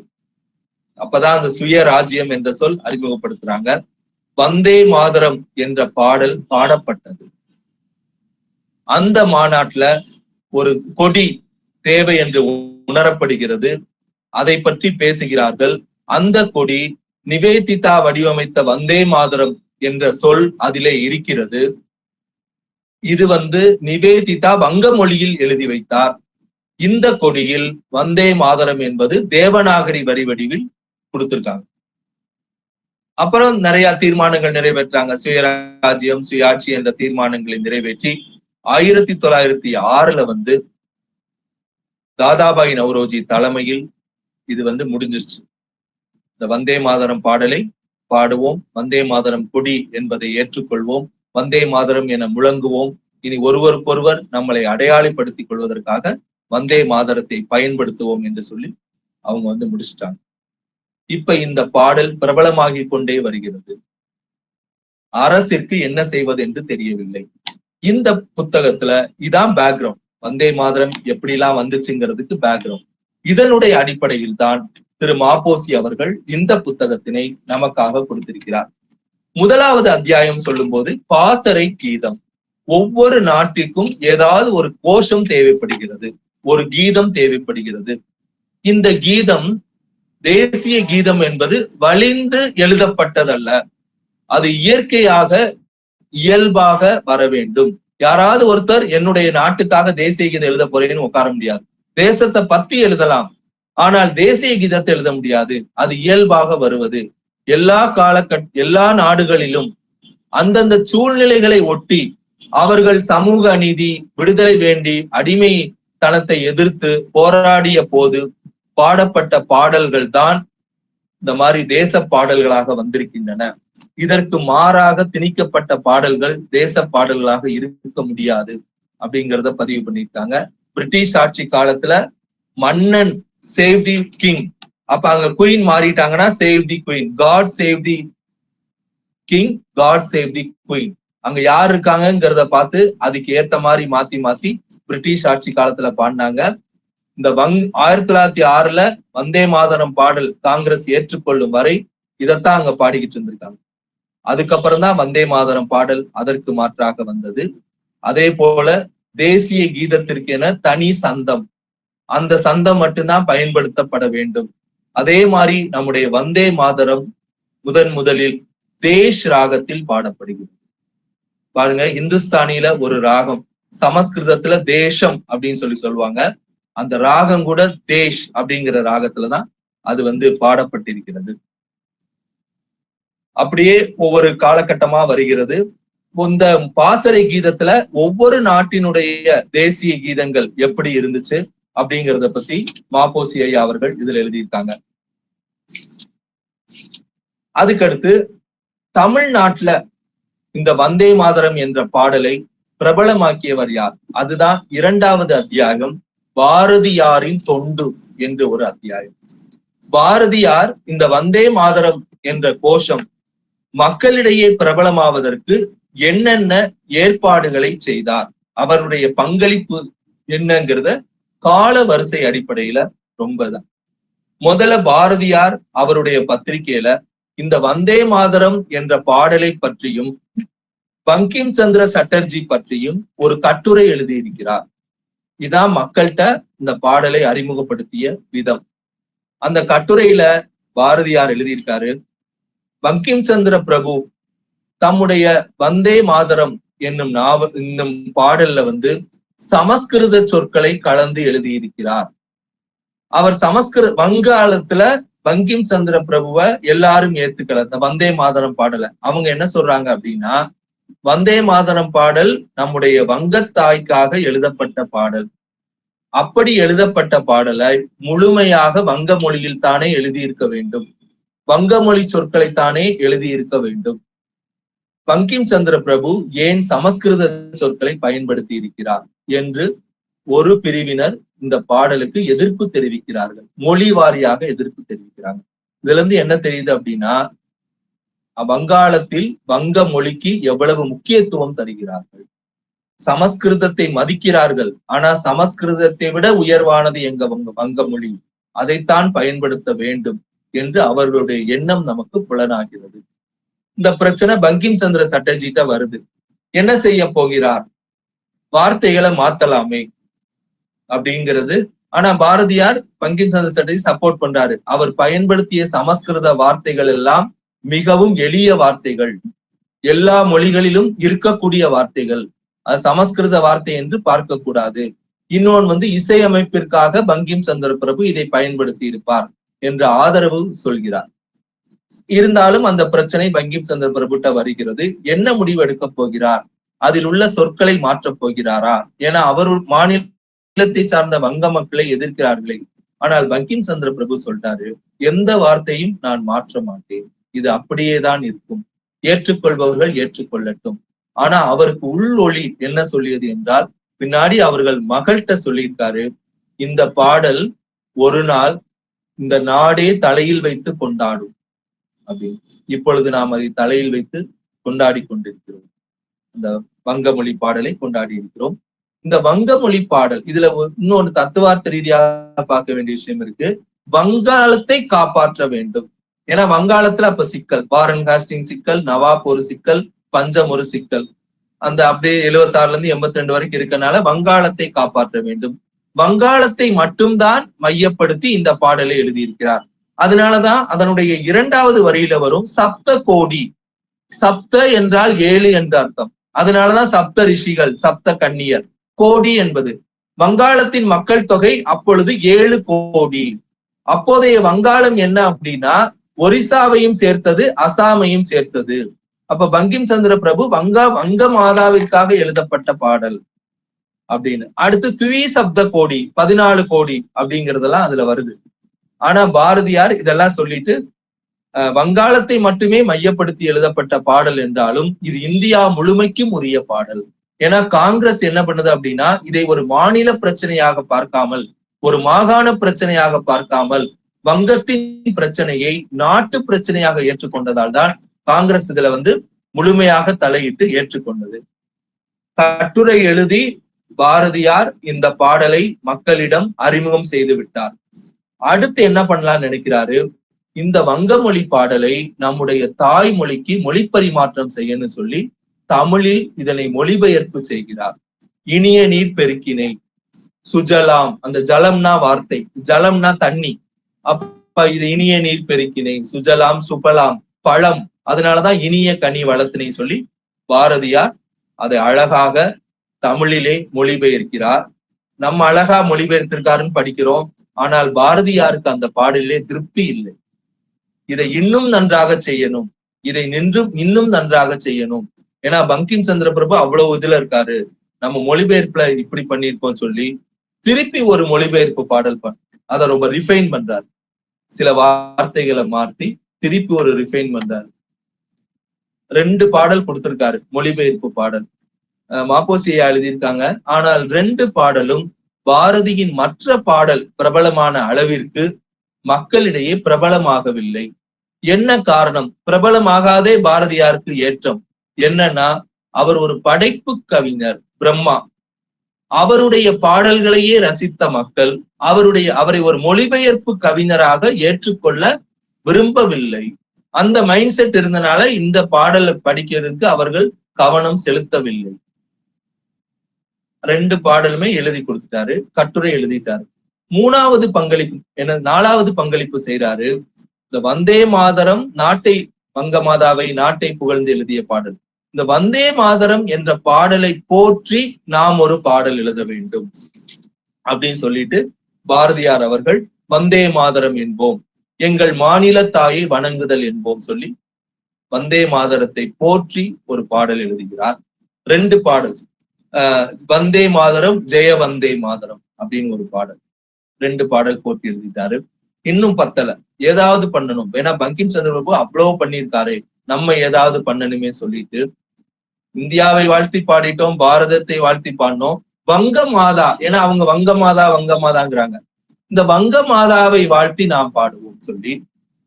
அப்பதான் அந்த சுயராஜ்யம் என்ற சொல் அறிமுகப்படுத்துறாங்க. வந்தே மாதரம் என்ற பாடல் பாடப்பட்டது. அந்த மாநாட்டுல ஒரு கொடி தேவை என்று உணரப்படுகிறது. அதை பற்றி பேசுகிறார்கள். அந்த கொடி நிவேதிதா வடிவமைத்த வந்தே மாதரம் என்ற சொல் அதிலே இருக்கிறது. இது நிவேதிதா வங்க மொழியில் எழுதி வைத்தார். இந்த கொடியில் வந்தே மாதரம் என்பது தேவநாகரி வரி வடிவில் கொடுத்திருக்காங்க. அப்புறம் நிறைய தீர்மானங்கள் நிறைவேற்றாங்க. சுயராஜ்யம், சுயாட்சி என்ற தீர்மானங்களை நிறைவேற்றி 1906 தாதாபாய் நவ்ரோஜி தலைமையில் இது முடிஞ்சிருச்சு. இந்த வந்தே மாதரம் பாடலை பாடுவோம், வந்தே மாதரம் கொடி என்பதை ஏற்றுக்கொள்வோம், வந்தே மாதரம் என முழங்குவோம். இனி ஒருவருக்கொருவர் நம்மளை அடையாளப்படுத்திக் கொள்வதற்காக வந்தே மாதரத்தை பயன்படுத்துவோம் என்று சொல்லி அவங்க முடிச்சுட்டாங்க. இப்ப இந்த பாடல் பிரபலமாகி கொண்டே வருகிறது. அரசிற்கு என்ன செய்வது என்று தெரியவில்லை. இந்த புத்தகத்துல இதான் பேக்ரவுண்ட். வந்தே மாதரம் எப்படிலாம் வந்துச்சுங்கிறதுக்கு பேக்ரவுண்ட். இதனுடைய அடிப்படையில் தான் திரு மாப்போசி அவர்கள் இந்த புத்தகத்தினை நமக்காக கொடுத்திருக்கிறார். முதலாவது அத்தியாயம் சொல்லும் போது பாசறை கீதம். ஒவ்வொரு நாட்டிற்கும் ஏதாவது ஒரு கோஷம் தேவைப்படுகிறது, ஒரு கீதம் தேவைப்படுகிறது. இந்த கீதம் தேசிய கீதம் என்பது வலிந்து எழுதப்பட்டதல்ல, அது இயற்கையாக இயல்பாக வர வேண்டும். யாராவது ஒருத்தர் என்னுடைய நாட்டுக்காக தேசிய கீதம் எழுத போறேன்னு உட்கார முடியாது. தேசத்தை பத்தி எழுதலாம், ஆனால் தேசிய கீதத்தை எழுத முடியாது. அது இயல்பாக வருவது. எல்லா நாடுகளிலும் அந்தந்த சூழ்நிலைகளை ஒட்டி அவர்கள் சமூக அநீதி, விடுதலை வேண்டி அடிமைத்தனத்தை எதிர்த்து போராடிய போது பாடப்பட்ட பாடல்கள் தான் இந்த மாதிரி தேச பாடல்களாக வந்திருக்கின்றன. இதற்கு மாறாக திணிக்கப்பட்ட பாடல்கள் தேச பாடல்களாக இருக்க முடியாது அப்படிங்கிறத பதிவு பண்ணியிருக்காங்க. பிரிட்டிஷ் ஆட்சி காலத்துல மன்னன் சேவ் தி கிங், அப்ப அங்க குயின் மாறிட்டாங்கன்னா save the queen, God save the king, God save the queen. அங்க யார் இருக்காங்கிறத பார்த்து அதுக்கு ஏத்த மாதிரி மாத்தி மாத்தி பிரிட்டிஷ் ஆட்சி காலத்துல பாடினாங்க. இந்த 1906 வந்தே மாதரம் பாடல் காங்கிரஸ் ஏற்றுக்கொள்ளும் வரை இதைத்தான் அங்க பாடிக்கிட்டு இருந்திருக்காங்க. அதுக்கப்புறம் தான் வந்தே மாதரம் பாடல் அதற்கு மாற்றாக வந்தது. அதே போல தேசிய கீதத்திற்கென தனி சந்தம், அந்த சந்தம் மட்டும்தான் பயன்படுத்தப்பட வேண்டும். அதே மாதிரி நம்முடைய வந்தே மாதரம் முதலில் தேஷ் ராகத்தில் பாடப்படுகிறது. பாருங்க, இந்துஸ்தானியில ஒரு ராகம், சமஸ்கிருதத்துல தேசம் அப்படின்னு சொல்லுவாங்க. அந்த ராகம் கூட தேஷ் அப்படிங்கிற ராகத்துலதான் அது பாடப்பட்டிருக்கிறது. அப்படியே ஒவ்வொரு காலகட்டமா வருகிறது. இந்த பாசறை கீதத்துல ஒவ்வொரு நாட்டினுடைய தேசிய கீதங்கள் எப்படி இருந்துச்சு அப்படிங்கிறத பத்தி மாப்போசி ஐயா அவர்கள் இதுல எழுதியிருக்காங்க. அதுக்கடுத்து தமிழ்நாட்டுல இந்த வந்தே மாதரம் என்ற பாடலை பிரபலமாக்கியவர் யார்? அதுதான் 2வது அத்தியாயம், பாரதியாரின் தொண்டு என்று ஒரு அத்தியாயம். பாரதியார் இந்த வந்தே மாதரம் என்ற கோஷம் மக்களிடையே பிரபலமாவதற்கு என்னென்ன ஏற்பாடுகளை செய்தார், அவருடைய பங்களிப்பு என்னங்கிறத கால வரிசை அடிப்படையில ரொம்பதான். முதல்ல பாரதியார் அவருடைய பத்திரிகையில இந்த வந்தே மாதரம் என்ற பாடலை பற்றியும் பங்கிம் சந்திர சட்டர்ஜி பற்றியும் ஒரு கட்டுரை எழுதியிருக்கிறார். இதான் மக்கள்கிட்ட இந்த பாடலை அறிமுகப்படுத்திய விதம். அந்த கட்டுரையில பாரதியார் எழுதியிருக்காரு, பங்கிம் சந்திர பிரபு தம்முடைய வந்தே மாதரம் என்னும் பாடல்ல சமஸ்கிருத சொற்களை கலந்து எழுதியிருக்கிறார். அவர் வங்காளத்துல பங்கிம் சந்திர பிரபுவை எல்லாரும் ஏத்துக்கல. இந்த வந்தே மாதரம் பாடலை அவங்க என்ன சொல்றாங்க அப்படின்னா, வந்தே மாதரம் பாடல் நம்முடைய வங்கத்தாய்க்காக எழுதப்பட்ட பாடல். அப்படி எழுதப்பட்ட பாடலை முழுமையாக வங்க மொழியில் தானே எழுதியிருக்க வேண்டும், வங்க மொழி சொற்களைத்தானே எழுதியிருக்க வேண்டும். பங்கிம் சந்திர பிரபு ஏன் சமஸ்கிருத சொற்களை பயன்படுத்தி இருக்கிறார் என்று ஒரு பிரிவினர் இந்த பாடலுக்கு எதிர்ப்பு தெரிவிக்கிறார்கள், மொழி வாரியாக எதிர்ப்பு தெரிவிக்கிறாங்க. இதுல இருந்து என்ன தெரியுது அப்படின்னா, வங்காளத்தில் வங்க மொழிக்கு எவ்வளவு முக்கியத்துவம் தருகிறார்கள், சமஸ்கிருதத்தை மதிக்கிறார்கள். ஆனா சமஸ்கிருதத்தை விட உயர்வானது எங்க வங்க மொழி, அதைத்தான் பயன்படுத்த வேண்டும் என்று அவர்களுடைய எண்ணம் நமக்கு புலனாகிறது. இந்த பிரச்சனை பங்கிம் சந்திர சட்டர்ஜிட்ட வருது. என்ன செய்ய போகிறார், வார்த்தைகளை மாத்தலாமே அப்படிங்கிறது. ஆனா பாரதியார் பங்கிம் சந்திர சட்டர்ஜி சப்போர்ட் பண்றாரு. அவர் பயன்படுத்திய சமஸ்கிருத வார்த்தைகள் எல்லாம் மிகவும் எளிய வார்த்தைகள், எல்லா மொழிகளிலும் இருக்கக்கூடிய வார்த்தைகள், அது சமஸ்கிருத வார்த்தை என்று பார்க்க கூடாது. இன்னொன்று இசையமைப்பிற்காக பங்கிம் சந்திர பிரபு இதை பயன்படுத்தி இருப்பார் என்ற ஆதரவு சொல்கிறார். இருந்தாலும் அந்த பிரச்சனை பங்கிம் சந்திர பிரபுட்ட வருகிறது. என்ன முடிவு எடுக்க போகிறார், அதில் உள்ள சொற்களை மாற்றப் போகிறாரா? ஏன்னா அவர் மாநிலத்தை சார்ந்த வங்க மக்களை எதிர்க்கிறார்களே. ஆனால் பங்கிம் சந்திர பிரபு சொல்றாரு, எந்த வார்த்தையும் நான் மாற்ற மாட்டேன், இது அப்படியேதான் இருக்கும், ஏற்றுக்கொள்பவர்கள் ஏற்றுக்கொள்ளட்டும். ஆனா அவருக்கு உள்ளொளி என்ன சொல்லியது என்றால், பின்னாடி அவர்கள் மகள்கிட்ட சொல்லியிருக்காரு, இந்த பாடல் ஒரு நாள் இந்த நாடே தலையில் வைத்து கொண்டாடும் அப்படின்னு. இப்பொழுது நாம் அதை தலையில் வைத்து கொண்டாடி கொண்டிருக்கிறோம். இந்த வங்கமொழி பாடலை கொண்டாடி இருக்கிறோம். இந்த வங்கமொழி பாடல் இதுல இன்னொன்று தத்துவார்த்த ரீதியாக பார்க்க வேண்டிய விஷயம் இருக்கு. வங்காளத்தை காப்பாற்ற வேண்டும். ஏன்னா வங்காளத்துல அப்ப சிக்கல், வாரன் ஹாஸ்டிங் சிக்கல், நவாப் ஒரு சிக்கல், பஞ்சம் ஒரு சிக்கல், அந்த அப்படியே 76ல இருந்து 82 வரைக்கும் இருக்கனால வங்காளத்தை காப்பாற்ற வேண்டும். வங்காளத்தை மட்டும்தான் மையப்படுத்தி இந்த பாடலை எழுதியிருக்கிறார். அதனாலதான் அதனுடைய 2வது வரியில வரும் சப்த கோடி. சப்த என்றால் 7 என்ற அர்த்தம். அதனாலதான் சப்த ரிஷிகள், சப்த கன்னியர். கோடி என்பது வங்காளத்தின் மக்கள் தொகை அப்பொழுது 7 கோடி. அப்போதைய வங்காளம் என்ன அப்படின்னா, ஒரிசாவையும் சேர்த்தது, அசாமையும் சேர்த்தது. அப்ப பங்கிம் சந்திர பிரபு வங்க மாதாவிற்காக எழுதப்பட்ட பாடல் அப்படின்னு. அடுத்து துவி சப்த கோடி, 14 கோடி அப்படிங்கறதெல்லாம் அதுல வருது. ஆனா பாரதியார் இதெல்லாம் சொல்லிட்டு வங்காளத்தை மட்டுமே மையப்படுத்தி எழுதப்பட்ட பாடல் என்றாலும் இது இந்தியா முழுமைக்கும் உரிய பாடல். ஏன்னா காங்கிரஸ் என்ன பண்ணுது அப்படின்னா, இதை ஒரு மாநில பிரச்சனையாக பார்க்காமல், ஒரு மாகாண பிரச்சனையாக பார்க்காமல், வங்கத்தின் பிரச்சனையை நாட்டு பிரச்சனையாக ஏற்றுக்கொண்டதால் தான் காங்கிரஸ் இதுல முழுமையாக தலையிட்டு ஏற்றுக்கொண்டது. கட்டுரை எழுதி பாரதியார் இந்த பாடலை மக்களிடம் அறிமுகம் செய்து விட்டார். அடுத்து என்ன பண்ணலாம்னு நினைக்கிறாரு, இந்த வங்கமொழி பாடலை நம்முடைய தாய்மொழிக்கு மொழி பரிமாற்றம் செய்யணும்னு சொல்லி தமிழில் இதனை மொழிபெயர்ப்பு செய்கிறார். இனிய நீர் பெருக்கினை, சுஜலாம், அந்த ஜலம்னா வார்த்தை, ஜலம்னா தண்ணி, அப்ப இது இனிய நீர் பெருக்கினை, சுஜலாம், சுபலாம், பழம், அதனாலதான் இனிய கனி வளத்தினை சொல்லி பாரதியார் அதை அழகாக தமிழிலே மொழிபெயர்க்கிறார். நம்ம அழகா மொழிபெயர்த்திருக்காருன்னு படிக்கிறோம். ஆனால் பாரதியாருக்கு அந்த பாடலிலே திருப்தி இல்லை. இதை இன்னும் நன்றாக செய்யணும், இதை இன்னும் நன்றாக செய்யணும். ஏன்னா பங்கிம் சந்திர பிரபு அவ்வளவு இதுல இருக்காரு, நம்ம மொழிபெயர்ப்புல இப்படி பண்ணிருக்கோம் சொல்லி திருப்பி ஒரு மொழிபெயர்ப்பு பாடல் அதை ரொம்ப ரிஃபைன் பண்றாரு. சில வார்த்தைகளை மாற்றி திருப்பி ஒரு ரிஃபைன் பண்றாரு. 2 பாடல் கொடுத்திருக்காரு மொழிபெயர்ப்பு பாடல், மாப்போசியா எழுதியிருக்காங்க. ஆனால் 2 பாடலும் பாரதியின் மற்ற பாடல் பிரபலமான அளவிற்கு மக்களிடையே பிரபலமாகவில்லை. என்ன காரணம்? பிரபலமாகாதே பாரதியாருக்கு ஏற்றம் என்னன்னா, அவர் ஒரு படைப்பு கவிஞர், பிரம்மா. அவருடைய பாடல்களையே ரசித்த மக்கள் அவரை ஒரு மொழிபெயர்ப்பு கவிஞராக ஏற்றுக்கொள்ள விரும்பவில்லை. அந்த மைண்ட் செட் இருந்தனால இந்த பாடலை படிக்கிறதுக்கு அவர்கள் கவனம் செலுத்தவில்லை. 2 பாடலுமே எழுதி கொடுத்துட்டாரு, கட்டுரை எழுதிட்டாரு. 3வது பங்களிப்பு என்ன, 4வது பங்களிப்பு செய்யறாரு. இந்த வந்தே மாதரம், நாட்டை, வங்க மாதாவை நாட்டை புகழ்ந்து எழுதிய பாடல். இந்த வந்தே மாதரம் என்ற பாடலை போற்றி நாம் ஒரு பாடல் எழுத வேண்டும் அப்படின்னு சொல்லிட்டு பாரதியார் அவர்கள் வந்தே மாதரம் என்போம் எங்கள் மாநில தாயை வணங்குதல் என்போம் சொல்லி வந்தே மாதரத்தை போற்றி ஒரு பாடல் எழுதுகிறார். 2 பாடல், வந்தே மாதரம் ஜெய வந்தே மாதரம் அப்படின்னு ஒரு பாடல், 2 பாடல் போற்றி எழுதிட்டாரு. இன்னும் பத்தல, ஏதாவது பண்ணணும். ஏன்னா பங்கிம் சந்திர பிரபு அவ்வளவு பண்ணியிருக்காரு, நம்ம ஏதாவது பண்ணணுமே சொல்லிட்டு இந்தியாவை வாழ்த்தி பாடிட்டோம், பாரதத்தை வாழ்த்தி பாடினோம். வங்க மாதா, ஏன்னா அவங்க வங்க மாதாங்கிறாங்க, இந்த வங்க மாதாவை வாழ்த்தி நாம் பாடுவோம் சொல்லி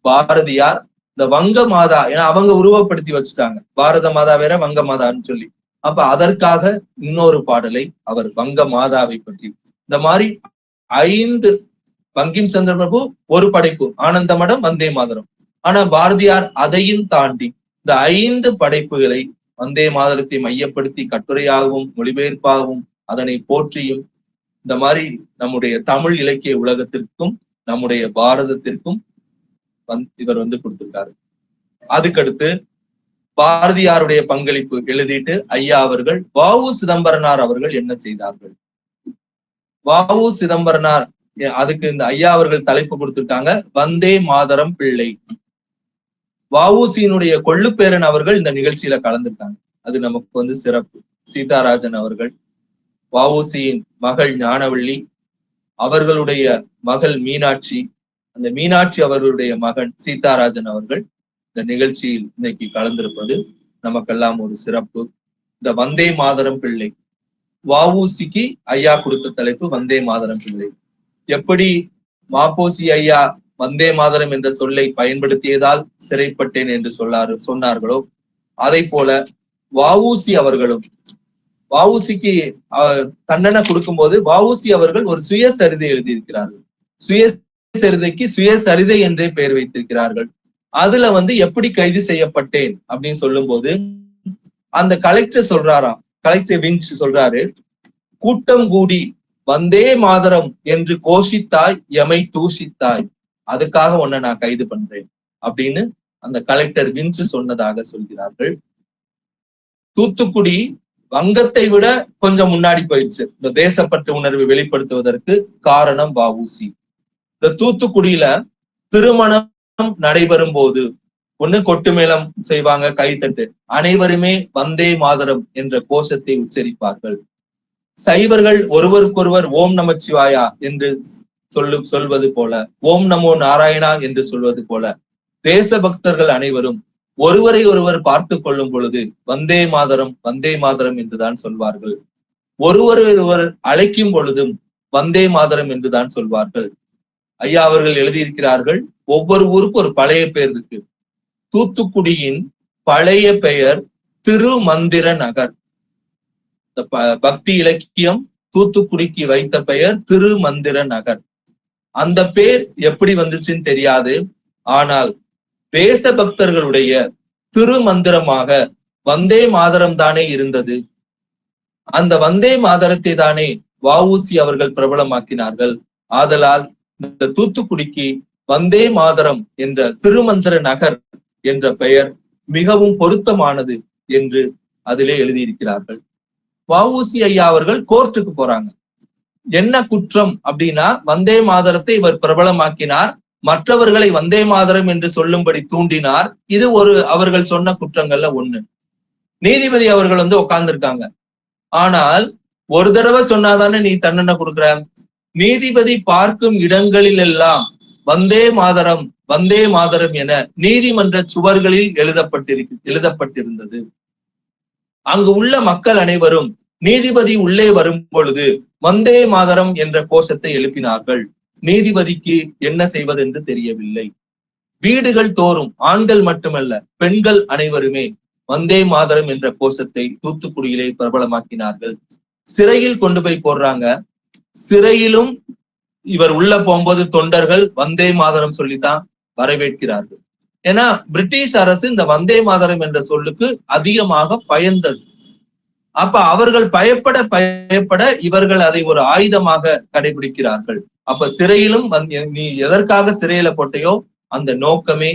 பாரதியார் இந்த வங்க மாதா, ஏன்னா அவங்க உருவப்படுத்தி வச்சுட்டாங்க பாரத மாதா வேற வங்க மாதான்னு சொல்லி, அப்ப அதற்காக இன்னொரு பாடலை அவர் வங்க மாதாவை பற்றி. இந்த மாதிரி 5 பங்கிம் சந்திர பிரபு ஒரு படைப்பு ஆனந்த மடம் வந்தே மாதரம். ஆனா பாரதியார் அதையும் தாண்டி இந்த 5 படைப்புகளை வந்தே மாதரத்தை மையப்படுத்தி கட்டுரையாகவும் மொழிபெயர்ப்பாகவும் அதனை போற்றியும் இந்த மாதிரி நம்முடைய தமிழ் இலக்கிய உலகத்திற்கும் நம்முடைய பாரதத்திற்கும் இவர் கொடுத்திருக்காரு. அதுக்கடுத்து பாரதியாருடைய பங்களிப்பு எழுதிட்டு ஐயா அவர்கள் வ.உ. சிதம்பரனார் அவர்கள் என்ன செய்தார்கள்? வ.உ. சிதம்பரனார், அதுக்கு இந்த ஐயா அவர்கள் தலைப்பு கொடுத்திருக்காங்க வந்தே மாதரம் பிள்ளை. வ.உ.சியினுடைய கொள்ளுப்பேரன் அவர்கள் இந்த நிகழ்ச்சியில கலந்துருக்காங்க, அது நமக்கு சிறப்பு. சீதாராஜன் அவர்கள், வ.உ.சியின் மகள் ஞானவள்ளி, அவர்களுடைய மகள் மீனாட்சி, அந்த மீனாட்சி அவர்களுடைய மகன் சீதாராஜன் அவர்கள் இந்த நிகழ்ச்சியில் இன்னைக்கு கலந்திருப்பது நமக்கெல்லாம் ஒரு சிறப்பு. இந்த வந்தே மாதரம் பிள்ளை, வ.உ.சிக்கு ஐயா கொடுத்த தலைப்பு வந்தே மாதரம் பிள்ளை. எப்படி மாப்போசி ஐயா வந்தே மாதரம் என்ற சொல்லை பயன்படுத்தியதால் சிறைப்பட்டேன் என்று சொன்னார்களோ, அதை போல வ.உ.சி அவர்களும் வ.உ.சிக்கு தண்டனை கொடுக்கும்போது வ.உ.சி அவர்கள் ஒரு சுயசரிதை எழுதியிருக்கிறார்கள். சுயசரிதைக்கு சுயசரிதை என்றே பெயர் வைத்திருக்கிறார்கள். அதுல எப்படி கைது செய்யப்பட்டேன் அப்படின்னு சொல்லும் போது அந்த கலெக்டர் சொல்றாராம், கலெக்டர் வின்ச் சொல்றாரு, கூட்டம் கூடி வந்தே மாதரம் என்று கோஷித்தாய் எமை தூஷித்தாய், அதுக்காக உன்னை நான் கைது பண்றேன் அப்படின்னு அந்த கலெக்டர் வின்ச் சொன்னதாக சொல்கிறார்கள். தூத்துக்குடி வங்கத்தை விட கொஞ்சம் முன்னாடி போயிடுச்சு இந்த தேசப்பற்று உணர்வை வெளிப்படுத்துவதற்கு காரணம் வ.உ.சி. இந்த தூத்துக்குடியில திருமணம் நடைபெறும் போது கொட்டு மேளம் செய்வாங்க, கைத்தட்டு, அனைவருமே வந்தே மாதரம் என்ற கோஷத்தை உச்சரிப்பார்கள். சைவர்கள் ஒருவருக்கொருவர் ஓம் நமச்சிவாயா என்று சொல்வது போல, ஓம் நமோ நாராயணா என்று சொல்வது போல, தேச பக்தர்கள் அனைவரும் ஒருவரை ஒருவர் பார்த்து கொள்ளும் பொழுது வந்தே மாதரம் என்றுதான் சொல்வார்கள். ஒருவரை ஒருவர் அழைக்கும் பொழுதும் வந்தே மாதரம் என்றுதான் சொல்வார்கள். ஐயா அவர்கள் எழுதியிருக்கிறார்கள், ஒவ்வொரு ஊருக்கும் ஒரு பழைய பெயர் இருக்கு. தூத்துக்குடியின் பழைய பெயர் திருமந்திர நகர். பக்தி இலக்கியம் தூத்துக்குடிக்கு வைத்த பெயர் திருமந்திர நகர். அந்த பேர் எப்படி வந்துச்சுன்னு தெரியாது, ஆனால் தேச பக்தர்களுடைய திருமந்திரமாக வந்தே மாதரம் தானே இருந்தது. அந்த வந்தே மாதரத்தை தானே வ.உ.சி அவர்கள் பிரபலமாக்கினார்கள். ஆதலால் இந்த தூத்துக்குடிக்கு வந்தே மாதரம் என்ற திருமந்திர நகர் என்ற பெயர் மிகவும் பொருத்தமானது என்று அதிலே எழுதியிருக்கிறார்கள். வ.உ.சி ஐயா அவர்கள் கோர்ட்டுக்கு போறாங்க. என்ன குற்றம் அப்படின்னா, வந்தே மாதரத்தை இவர் பிரபலமாக்கினார், மற்றவர்களை வந்தே மாதரம் என்று சொல்லும்படி தூண்டினார். இது அவர்கள் சொன்ன குற்றங்கள்ல ஒண்ணு. நீதிபதி அவர்கள் உட்கார்ந்துருக்காங்க. ஆனால் ஒரு தடவை சொன்னாதானே நீ தண்டனை கொடுக்குற. நீதிபதி பார்க்கும் இடங்களில் எல்லாம் வந்தே மாதரம் என நீதிமன்ற சுவர்களில் எழுதப்பட்டிருந்தது. அங்கு உள்ள மக்கள் அனைவரும் நீதிபதி உள்ளே வரும் பொழுது வந்தே மாதரம் என்ற கோஷத்தை எழுப்பினார்கள். நீதிபதிக்கு என்ன செய்வது என்று தெரியவில்லை. வீடுகள் தோறும் ஆண்கள் மட்டுமல்ல, பெண்கள் அனைவருமே வந்தே மாதரம் என்ற கோஷத்தை தூத்துக்குடியிலே பிரபலமாக்கினார்கள். சிறையில் கொண்டு போய் போடுறாங்க. சிறையிலும் இவர் உள்ள போகும்போது தொண்டர்கள் வந்தே மாதரம் சொல்லித்தான் வரவேற்கிறார்கள். ஏன்னா பிரிட்டிஷ் அரசு இந்த வந்தே மாதரம் என்ற சொல்லுக்கு அதிகமாக பயந்தது. அப்ப அவர்கள் பயப்பட இவர்கள் அதை ஒரு ஆயுதமாக கடைபிடிக்கிறார்கள். அப்ப சிறையிலும் நீ எதற்காக சிறையில போட்டையோ அந்த நோக்கமே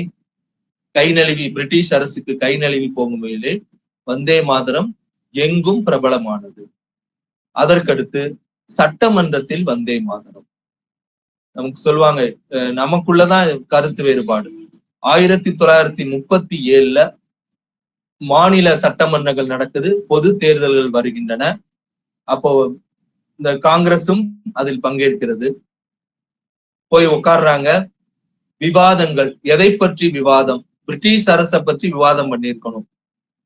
பிரிட்டிஷ் அரசுக்கு கை நழுவி போகும் வகையிலே வந்தே மாதரம் எங்கும் பிரபலமானது. அதற்கடுத்து சட்டமன்றத்தில் வந்தே மாதரம். நமக்கு சொல்லுவாங்க, நமக்குள்ளதான் கருத்து வேறுபாடு. 1937 மாநில சட்டமன்றங்கள் நடக்குது, பொது தேர்தல்கள் வருகின்றன. அப்போ இந்த காங்கிரசும் அதில் பங்கேற்கிறது. போய் உட்கார்றாங்க. விவாதங்கள், எதை பற்றி விவாதம்? பிரிட்டிஷ் அரசை பற்றி விவாதம் பண்ணியிருக்கணும்.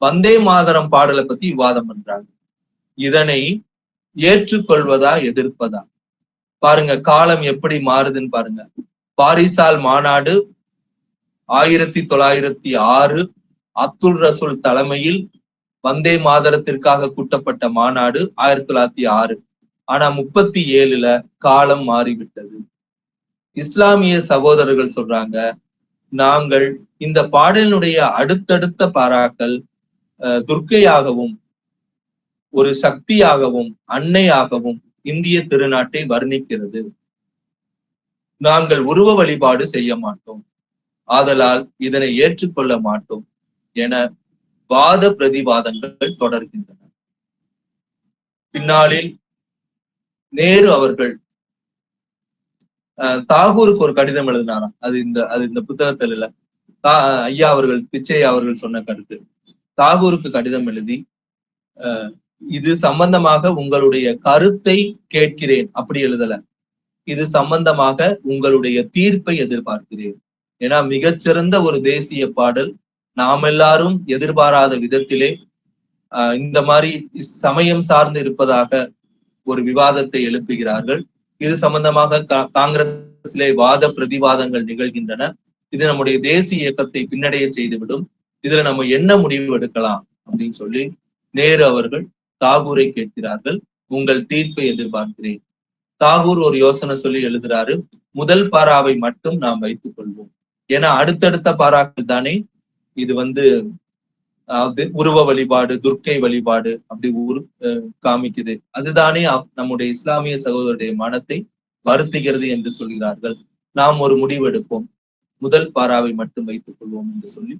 வந்தே மாதரம் பாடலை பத்தி விவாதம் பண்றாங்க. இதனை ஏற்றுக்கொள்வதா எதிர்ப்பதா? பாருங்க காலம் எப்படி மாறுதுன்னு பாருங்க. பாரிசால் மாநாடு 1906 அப்துல் ரசூல் தலைமையில் வந்தே மாதரத்திற்காக கூட்டப்பட்ட மாநாடு 1906. ஆனா 37ல காலம் மாறிவிட்டது. இஸ்லாமிய சகோதரர்கள் சொல்றாங்க, நாங்கள் இந்த பாடலினுடைய அடுத்தடுத்த பாராக்கள் துர்க்கையாகவும் ஒரு சக்தியாகவும் அன்னையாகவும் இந்திய திருநாட்டை வர்ணிக்கிறது. நாங்கள் உருவ வழிபாடு செய்ய மாட்டோம், ஆதலால் இதனை ஏற்றுக்கொள்ள மாட்டோம் என வாத பிரதிவாதங்கள் தொடர்கின்றன. பின்னாளில் நேரு அவர்கள் தாகூருக்கு ஒரு கடிதம் எழுதினாராம். அது இந்த புத்தகத்தில் இல்ல, ஐயா அவர்கள் பிச்சை அவர்கள் சொன்ன கருத்து. தாகூருக்கு கடிதம் எழுதி, இது சம்பந்தமாக உங்களுடைய கருத்தை கேட்கிறேன் அப்படி எழுதல, இது சம்பந்தமாக உங்களுடைய தீர்ப்பை எதிர்பார்க்கிறேன். ஏன்னா மிகச்சிறந்த ஒரு தேசிய பாடல், நாம் எல்லாரும் எதிர்பாராத விதத்திலே இந்த மாதிரி சமயம் சார்ந்து இருப்பதாக ஒரு விவாதத்தை எழுப்புகிறார்கள். இது சம்பந்தமாக காங்கிரஸிலே வாத பிரதிவாதங்கள் நிகழ்கின்றன. இது நம்முடைய தேசிய இயக்கத்தை பின்னடைய செய்துவிடும். இதுல நம்ம என்ன முடிவு எடுக்கலாம் அப்படின்னு சொல்லி நேரு அவர்கள் தாகூரை கேட்கிறார்கள், உங்கள் தீர்ப்பை எதிர்பார்க்கிறேன். தாகூர் ஒரு யோசனை சொல்லி எழுதுறாரு, முதல் பாராவை மட்டும் நாம் வைத்துக் கொள்வோம். ஏன்னா அடுத்தடுத்த பாராக்கள் தானே இது உருவ வழிபாடு, துர்க்கை வழிபாடு அப்படி காமிக்குது. அதுதானே நம்முடைய இஸ்லாமிய சகோதரருடைய மனத்தை வருத்துகிறது என்று சொல்கிறார்கள். நாம் ஒரு முடிவு எடுப்போம், முதல் பாராவை மட்டும் வைத்துக் கொள்வோம் என்று சொல்லி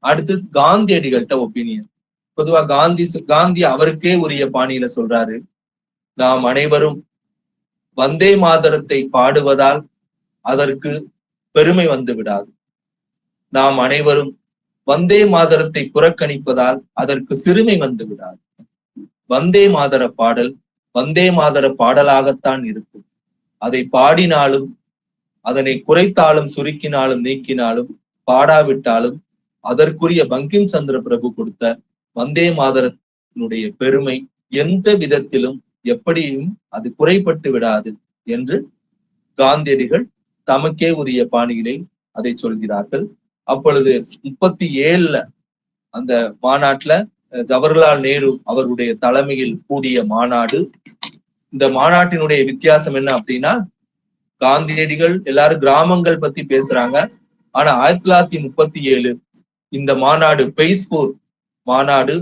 அடுத்து காந்தியடிகள்கிட்ட ஒப்பீனியன். பொதுவா காந்தி அவருக்கே உரிய பாணியில சொல்றாரு, நாம் அனைவரும் வந்தே மாதரத்தை பாடுவதால் அதற்கு பெருமை வந்து விடாது. நாம் அனைவரும் வந்தே மாதரத்தை புறக்கணிப்பதால் அதற்கு சிறுமை வந்து விடாது. வந்தே மாதர பாடல் வந்தே மாதர பாடலாகத்தான் இருக்கும். அதை பாடினாலும், அதனை குறைத்தாலும், சுருக்கினாலும், நீக்கினாலும், பாடாவிட்டாலும் அதற்குரிய பங்கிம் சந்திர பிரபு கொடுத்த வந்தே மாதரத்தினுடைய பெருமை எந்த விதத்திலும் எப்படியும் அது குறைபட்டு விடாது என்று காந்தியடிகள் தமக்கே உரிய பாணியிலே அதை சொல்கிறார்கள். அப்பொழுது 37 அந்த மாநாட்டுல ஜவஹர்லால் நேரு அவருடைய தலைமையில் கூடிய மாநாடு. இந்த மாநாட்டினுடைய வித்தியாசம் என்ன அப்படின்னா, காந்தியடிகள் எல்லாரும் கிராமங்கள் பத்தி பேசுறாங்க. ஆனா 1937 இந்த மாநாடு பெய்ஸ்பூர் மாநாடு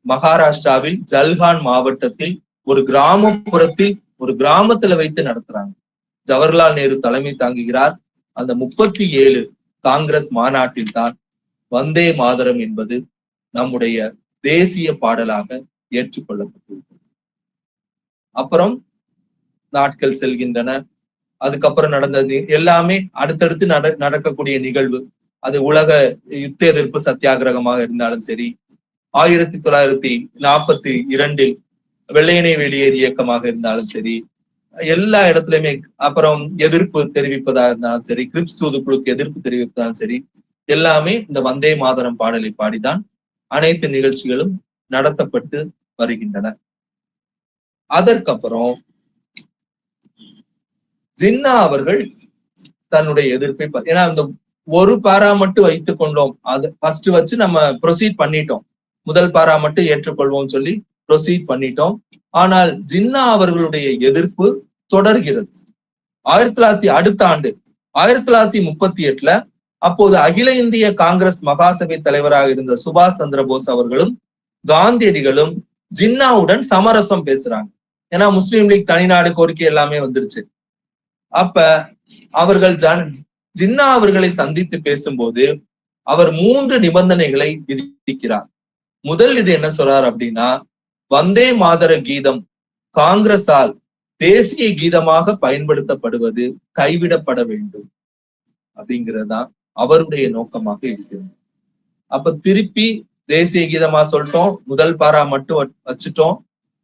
மகாராஷ்டிராவில் ஜல்கான் மாவட்டத்தில் ஒரு கிராமப்புறத்தில் ஒரு கிராமத்துல வைத்து நடத்துறாங்க. ஜவஹர்லால் நேரு தலைமை தாங்குகிறார். அந்த 37 காங்கிரஸ் மாநாட்டில் தான் வந்தே மாதரம் என்பது நம்முடைய தேசிய பாடலாக ஏற்றுக்கொள்ளப்பட்டுள்ளது. அப்புறம் நாட்கள் செல்கின்றன. அதுக்கப்புறம் நடந்தது எல்லாமே அடுத்தடுத்து நடக்கக்கூடிய நிகழ்வு. அது உலக யுத்த எதிர்ப்பு சத்தியாகிரகமாக இருந்தாலும் சரி, 1942 வெள்ளையனே வெளியேறு இயக்கமாக இருந்தாலும் சரி, எல்லா இடத்துலயுமே அப்புறம் எதிர்ப்பு தெரிவிப்பதாக இருந்தாலும் சரி, கிரிப்ஸ் தூதுக்குழுக்கு எதிர்ப்பு தெரிவிப்பதாலும் சரி, எல்லாமே இந்த வந்தே மாதரம் பாடலை பாடிதான் அனைத்து நிகழ்ச்சிகளும் நடத்தப்பட்டு வருகின்றன. அதற்கப்புறம் ஜின்னா அவர்கள் தன்னுடைய எதிர்ப்பை, ஏன்னா அந்த ஒரு பாரா மட்டும் வைத்துக் கொண்டோம், அது ஃபர்ஸ்ட் வச்சு நம்ம ப்ரொசீட் பண்ணிட்டோம், முதல் பாரா மட்டும் ஏற்றுக்கொள்வோம் சொல்லி ப்ரொசீட் பண்ணிட்டோம். ஆனால் ஜின்னா அவர்களுடைய எதிர்ப்பு தொடர்கிறது. அடுத்த ஆண்டு 1938 அப்போது அகில இந்திய காங்கிரஸ் மகாசபை தலைவராக இருந்த சுபாஷ் சந்திர போஸ் அவர்களும் காந்தியடிகளும் ஜின்னாவுடன் சமரசம் பேசுறாங்க. ஏன்னா முஸ்லீம் லீக் தனிநாடு கோரிக்கை எல்லாமே வந்துருச்சு. அப்ப அவர்கள் ஜின்னா அவர்களை சந்தித்து பேசும்போது அவர் 3 நிபந்தனைகளை விதிக்கிறார். முதல் இது என்ன சொல்றார் அப்படின்னா, வந்தே மாதர கீதம் காங்கிரஸால் தேசிய கீதமாக பயன்படுத்தப்படுவது கைவிடப்பட வேண்டும் அப்படிங்கிறதுதான் அவருடைய நோக்கமாக இருக்கிறது. அப்ப திருப்பி தேசிய கீதமா சொல்லிட்டோம், முதல் பாரா மட்டும் வச்சுட்டோம்.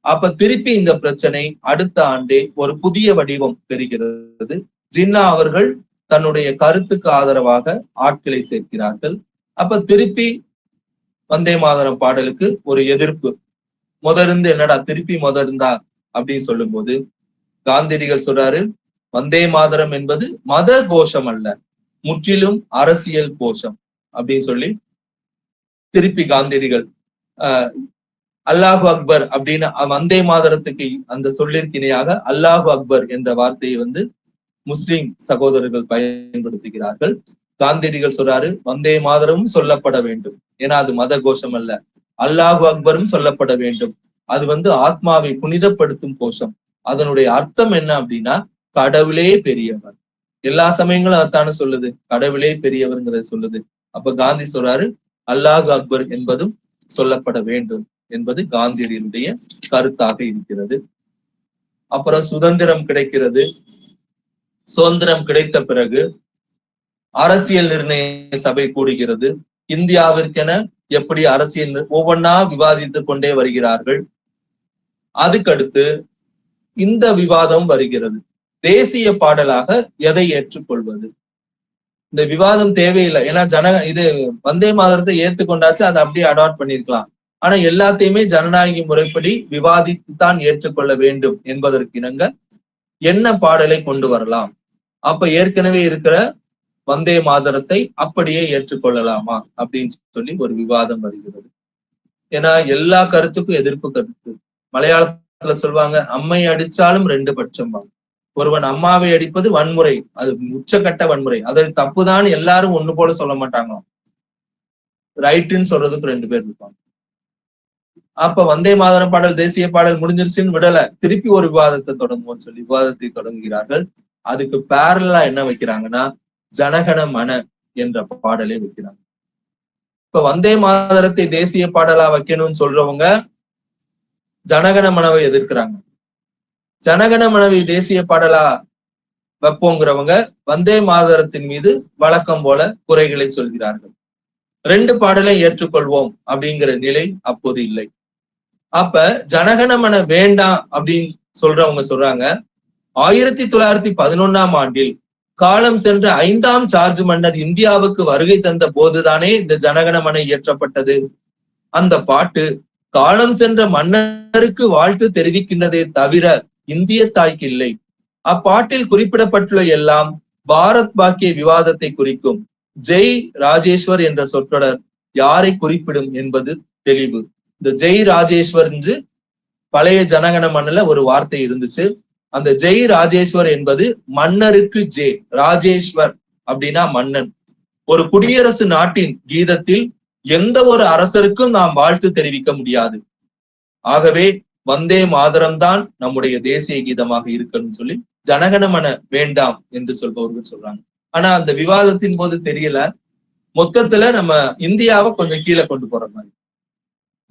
அப்ப திருப்பி இந்த பிரச்சனை அடுத்த ஆண்டே ஒரு புதிய வடிவம் பெறுகிறது. ஜின்னா அவர்கள் தன்னுடைய கருத்துக்கு ஆதரவாக ஆட்களை சேர்க்கிறார்கள். அப்ப திருப்பி வந்தே மாதரம் பாடலுக்கு ஒரு எதிர்ப்பு. முதலிருந்து என்னடா திருப்பி முதலிருந்தா அப்படின்னு சொல்லும் போது காந்தியடிகள் சொல்றாரு, வந்தே மாதரம் என்பது மத கோஷம் அல்ல, முற்றிலும் அரசியல் கோஷம் அப்படின்னு சொல்லி திருப்பி காந்தியடிகள் அல்லாஹு அக்பர் அப்படின்னு வந்தே மாதரத்துக்கு அந்த சொல்லிற்கு இணையாக அல்லாஹு அக்பர் என்ற வார்த்தையை முஸ்லிம் சகோதரர்கள் பயன்படுத்துகிறார்கள். காந்தியடிகள் சொல்றாரு, வந்தே மாதரமும் சொல்லப்பட வேண்டும், ஏன்னா அது மத கோஷம் அல்ல. அல்லாஹு அக்பரும் சொல்லப்பட வேண்டும், அது ஆத்மாவை புனிதப்படுத்தும் கோஷம். அதனுடைய அர்த்தம் என்ன அப்படின்னா கடவுளே பெரியவர். எல்லா சமயங்களும் அதான சொல்லுது, கடவுளே பெரியவர்ங்கிறத சொல்லுது. அப்ப காந்தி சொல்றாரு அல்லாஹு அக்பர் என்பதும் சொல்லப்பட வேண்டும் என்பது காந்தியடிகளுடைய கருத்தாக இருக்கிறது. அப்புறம் சுதந்திரம் கிடைக்கிறது. சுதந்திரம் கிடைத்த பிறகு அரசியல் நிர்ணய சபை கூடுகிறது. இந்தியாவிற்கென எப்படி அரசியல் ஒவ்வொன்னா விவாதித்துக் கொண்டே வருகிறார்கள். அதுக்கடுத்து இந்த விவாதம் வருகிறது, தேசிய பாடலாக எதை ஏற்றுக்கொள்வது. இந்த விவாதம் தேவையில்லை, ஏன்னா இது வந்தே மாதரத்தை ஏற்றுக்கொண்டாச்சு, அதை அப்படியே அடாப்ட் பண்ணிருக்கலாம். ஆனா எல்லாத்தையுமே ஜனநாயக முறைப்படி விவாதித்துத்தான் ஏற்றுக்கொள்ள வேண்டும் என்பதற்கு இணங்க என்ன பாடலை கொண்டு வரலாம். அப்ப ஏற்கனவே இருக்கிற வந்தே மாதரத்தை அப்படியே ஏற்றுக்கொள்ளலாமா அப்படின்னு சொல்லி ஒரு விவாதம் வருகிறது. ஏன்னா எல்லா கருத்துக்கும் எதிர்ப்பு கருத்து. மலையாளத்துல சொல்லுவாங்க, அம்மை அடிச்சாலும் 2 பட்சம். ஒருவன் அம்மாவை அடிப்பது வன்முறை, அது உச்சக்கட்ட வன்முறை, அது தப்புதான் எல்லாரும் ஒண்ணு போல சொல்ல மாட்டாங்க, ரைட்டுன்னு சொல்றதுக்கு 2 பேர் இருப்பாங்க. அப்ப வந்தே மாதரம் பாடல் தேசிய பாடல் முடிஞ்சிருச்சுன்னு விடல, திருப்பி ஒரு விவாதத்தை தொடங்குவோம்னு சொல்லி விவாதத்தை தொடங்குகிறார்கள். அதுக்கு பேரலா என்ன வைக்கிறாங்கன்னா ஜனகண மன என்ற பாடலை வைக்கிறாங்க. இப்ப வந்தே மாதரத்தை தேசிய பாடலா வைக்கணும்னு சொல்றவங்க ஜனகண மனவை எதிர்க்கிறாங்க. ஜனகண மனவை தேசிய பாடலா வைப்போங்கிறவங்க வந்தே மாதரத்தின் மீது வழக்கம் போல குறைகளை சொல்கிறார்கள். 2 பாடலை ஏற்றுக்கொள்வோம் அப்படிங்கிற நிலை அப்போது இல்லை. அப்ப ஜனகண மன வேண்டாம் அப்படின்னு சொல்றவங்க சொல்றாங்க, 1911ஆம் ஆண்டில் காலம் சென்ற 5ஆம் சார்ஜ் மன்னர் இந்தியாவுக்கு வருகை தந்த போதுதானே இந்த ஜனகண மன இயற்றப்பட்டது. அந்த பாட்டு காலம் சென்ற மன்னருக்கு வாழ்த்து தெரிவிக்கின்றதே தவிர இந்திய தாய்க்கு இல்லை. அப்பாட்டில் குறிப்பிடப்பட்டுள்ள எல்லாம் பாரத் பாக்கிய விவாதத்தை குறிக்கும். ஜெய் ராஜேஸ்வர் என்ற சொற்றொடர் யாரை குறிப்பிடும் என்பது தெளிவு. இந்த ஜெய் ராஜேஸ்வர் என்று பழைய ஜனகண மன்னல ஒரு வார்த்தை இருந்துச்சு. அந்த ஜெய் ராஜேஸ்வர் என்பது மன்னருக்கு ஜே, ராஜேஸ்வர் அப்படின்னா மன்னன். ஒரு குடியரசு நாட்டின் கீதத்தில் எந்த ஒரு அரசருக்கும் நாம் வாழ்த்து தெரிவிக்க முடியாது. ஆகவே வந்தே மாதரம் தான் நம்முடைய தேசிய கீதமாக இருக்கணும்னு சொல்லி ஜனகண மன வேண்டாம் என்று சொல்பவர்கள் சொல்றாங்க. ஆனா அந்த விவாதத்தின் போது தெரியல, மொத்தத்துல நம்ம இந்தியாவை கொஞ்சம் கீழே கொண்டு போற மாதிரி,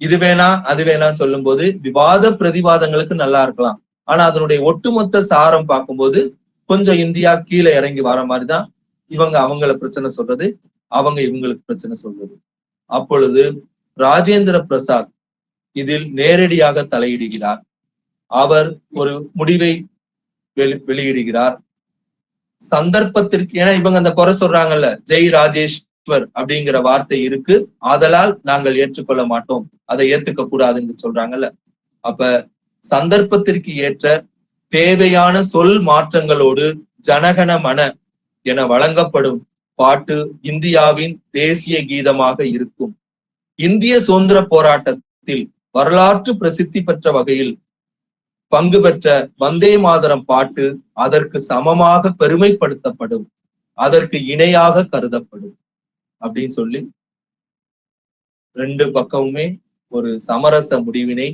இது வேணாம் அது வேணாம்னு சொல்லும் போது விவாத பிரதிவாதங்களுக்கு நல்லா இருக்கலாம், ஆனா அதனுடைய ஒட்டுமொத்த சாரம் பார்க்கும்போது கொஞ்சம் இந்தியா கீழே இறங்கி வர மாதிரிதான். இவங்க அவங்கள பிரச்சனை சொல்றது, அவங்க இவங்களுக்கு பிரச்சனை சொல்றது. அப்பொழுது ராஜேந்திர பிரசாத் இதில் நேரடியாக தலையிடுகிறார். அவர் ஒரு முடிவை வெளியிடுகிறார். சந்தர்ப்பத்திற்கு, ஏன்னா இவங்க அந்த குறை சொல்றாங்கல்ல, ஜெய் ராஜேஸ்வர் அப்படிங்கிற வார்த்தை இருக்கு, ஆதலால் நாங்கள் ஏற்றுக்கொள்ள மாட்டோம், அதை ஏத்துக்க கூடாதுன்னு சொல்றாங்கல்ல. அப்ப சந்தர்ப்பத்திற்கு ஏற்ற தேவையான சொல் மாற்றங்களோடு ஜனகண மன என வழங்கப்படும் பாட்டு இந்தியாவின் தேசிய கீதமாக இருக்கும். இந்திய சுதந்திர போராட்டத்தில் வரலாற்று பிரசித்தி பெற்ற வகையில் பங்கு பெற்ற வந்தே மாதரம் பாட்டு அதற்கு சமமாக பெருமைப்படுத்தப்படும், அதற்கு இணையாக கருதப்படும் அப்படின்னு சொல்லி 2 பக்கமுமே ஒரு சமரச முடிவினை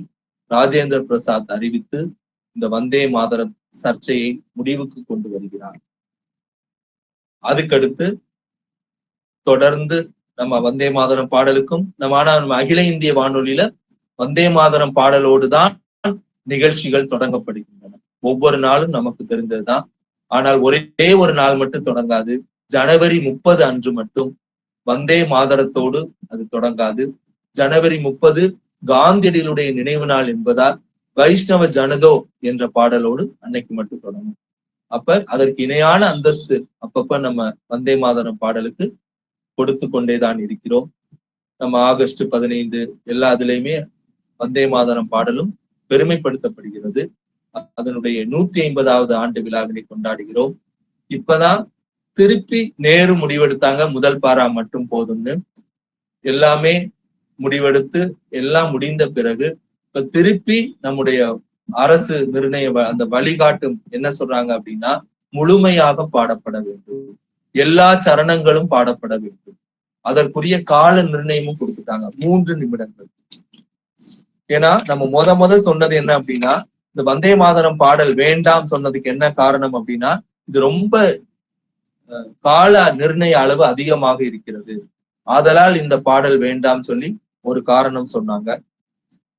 ராஜேந்திர பிரசாத் அறிவித்து இந்த வந்தே மாதரம் சர்ச்சையை முடிவுக்கு கொண்டு வருகிறார். அதுக்கடுத்து தொடர்ந்து நம்ம வந்தே மாதரம் பாடலுக்கும் நம்ம அகில இந்திய வானொலியில வந்தே மாதரம் பாடலோடு தான் நிகழ்ச்சிகள் தொடங்கப்படுகின்றன. ஒவ்வொரு நாளும் நமக்கு தெரிஞ்சதுதான். ஆனால் ஒரே ஒரு நாள் மட்டும் தொடங்காது. ஜனவரி 30 அன்று மட்டும் வந்தே மாதரத்தோடு அது தொடங்காது. ஜனவரி 30 காந்தியடிகளுடைய நினைவு நாள் என்பதால் வைஷ்ணவ ஜனதோ என்ற பாடலோடு அன்னைக்கு மட்டும் தொடங்கும். அப்ப அதற்கு இணையான அந்தஸ்து அப்பப்ப நம்ம வந்தே மாதரம் பாடலுக்கு கொடுத்து கொண்டேதான் இருக்கிறோம். நம்ம ஆகஸ்ட் 15 எல்லா இதுலயுமே வந்தே மாதரம் பாடலும் பெருமைப்படுத்தப்படுகிறது. அதனுடைய 150வது ஆண்டு விழாவினை கொண்டாடுகிறோம். இப்பதான் திருப்பி நேரு முடிவெடுத்தாங்க, முதல் பாரா மட்டும் போதும்னு. எல்லாமே முடிவெடுத்து எல்லாம் முடிந்த பிறகு இப்ப திருப்பி நம்முடைய அரசு நிர்ணய அந்த வழிகாட்டும் என்ன சொல்றாங்க அப்படின்னா, முழுமையாக பாடப்பட வேண்டும், எல்லா சரணங்களும் பாடப்பட வேண்டும். அதற்குரிய கால நிர்ணயமும் கொடுத்துட்டாங்க, 3 நிமிடங்கள். ஏன்னா நம்ம முத சொன்னது என்ன அப்படின்னா, இந்த வந்தே மாதரம் பாடல் வேண்டாம் சொன்னதுக்கு என்ன காரணம் அப்படின்னா, இது ரொம்ப கால நிர்ணய அளவு அதிகமாக இருக்கிறது, ஆதலால் இந்த பாடல் வேண்டாம் சொல்லி ஒரு காரணம் சொன்னாங்க.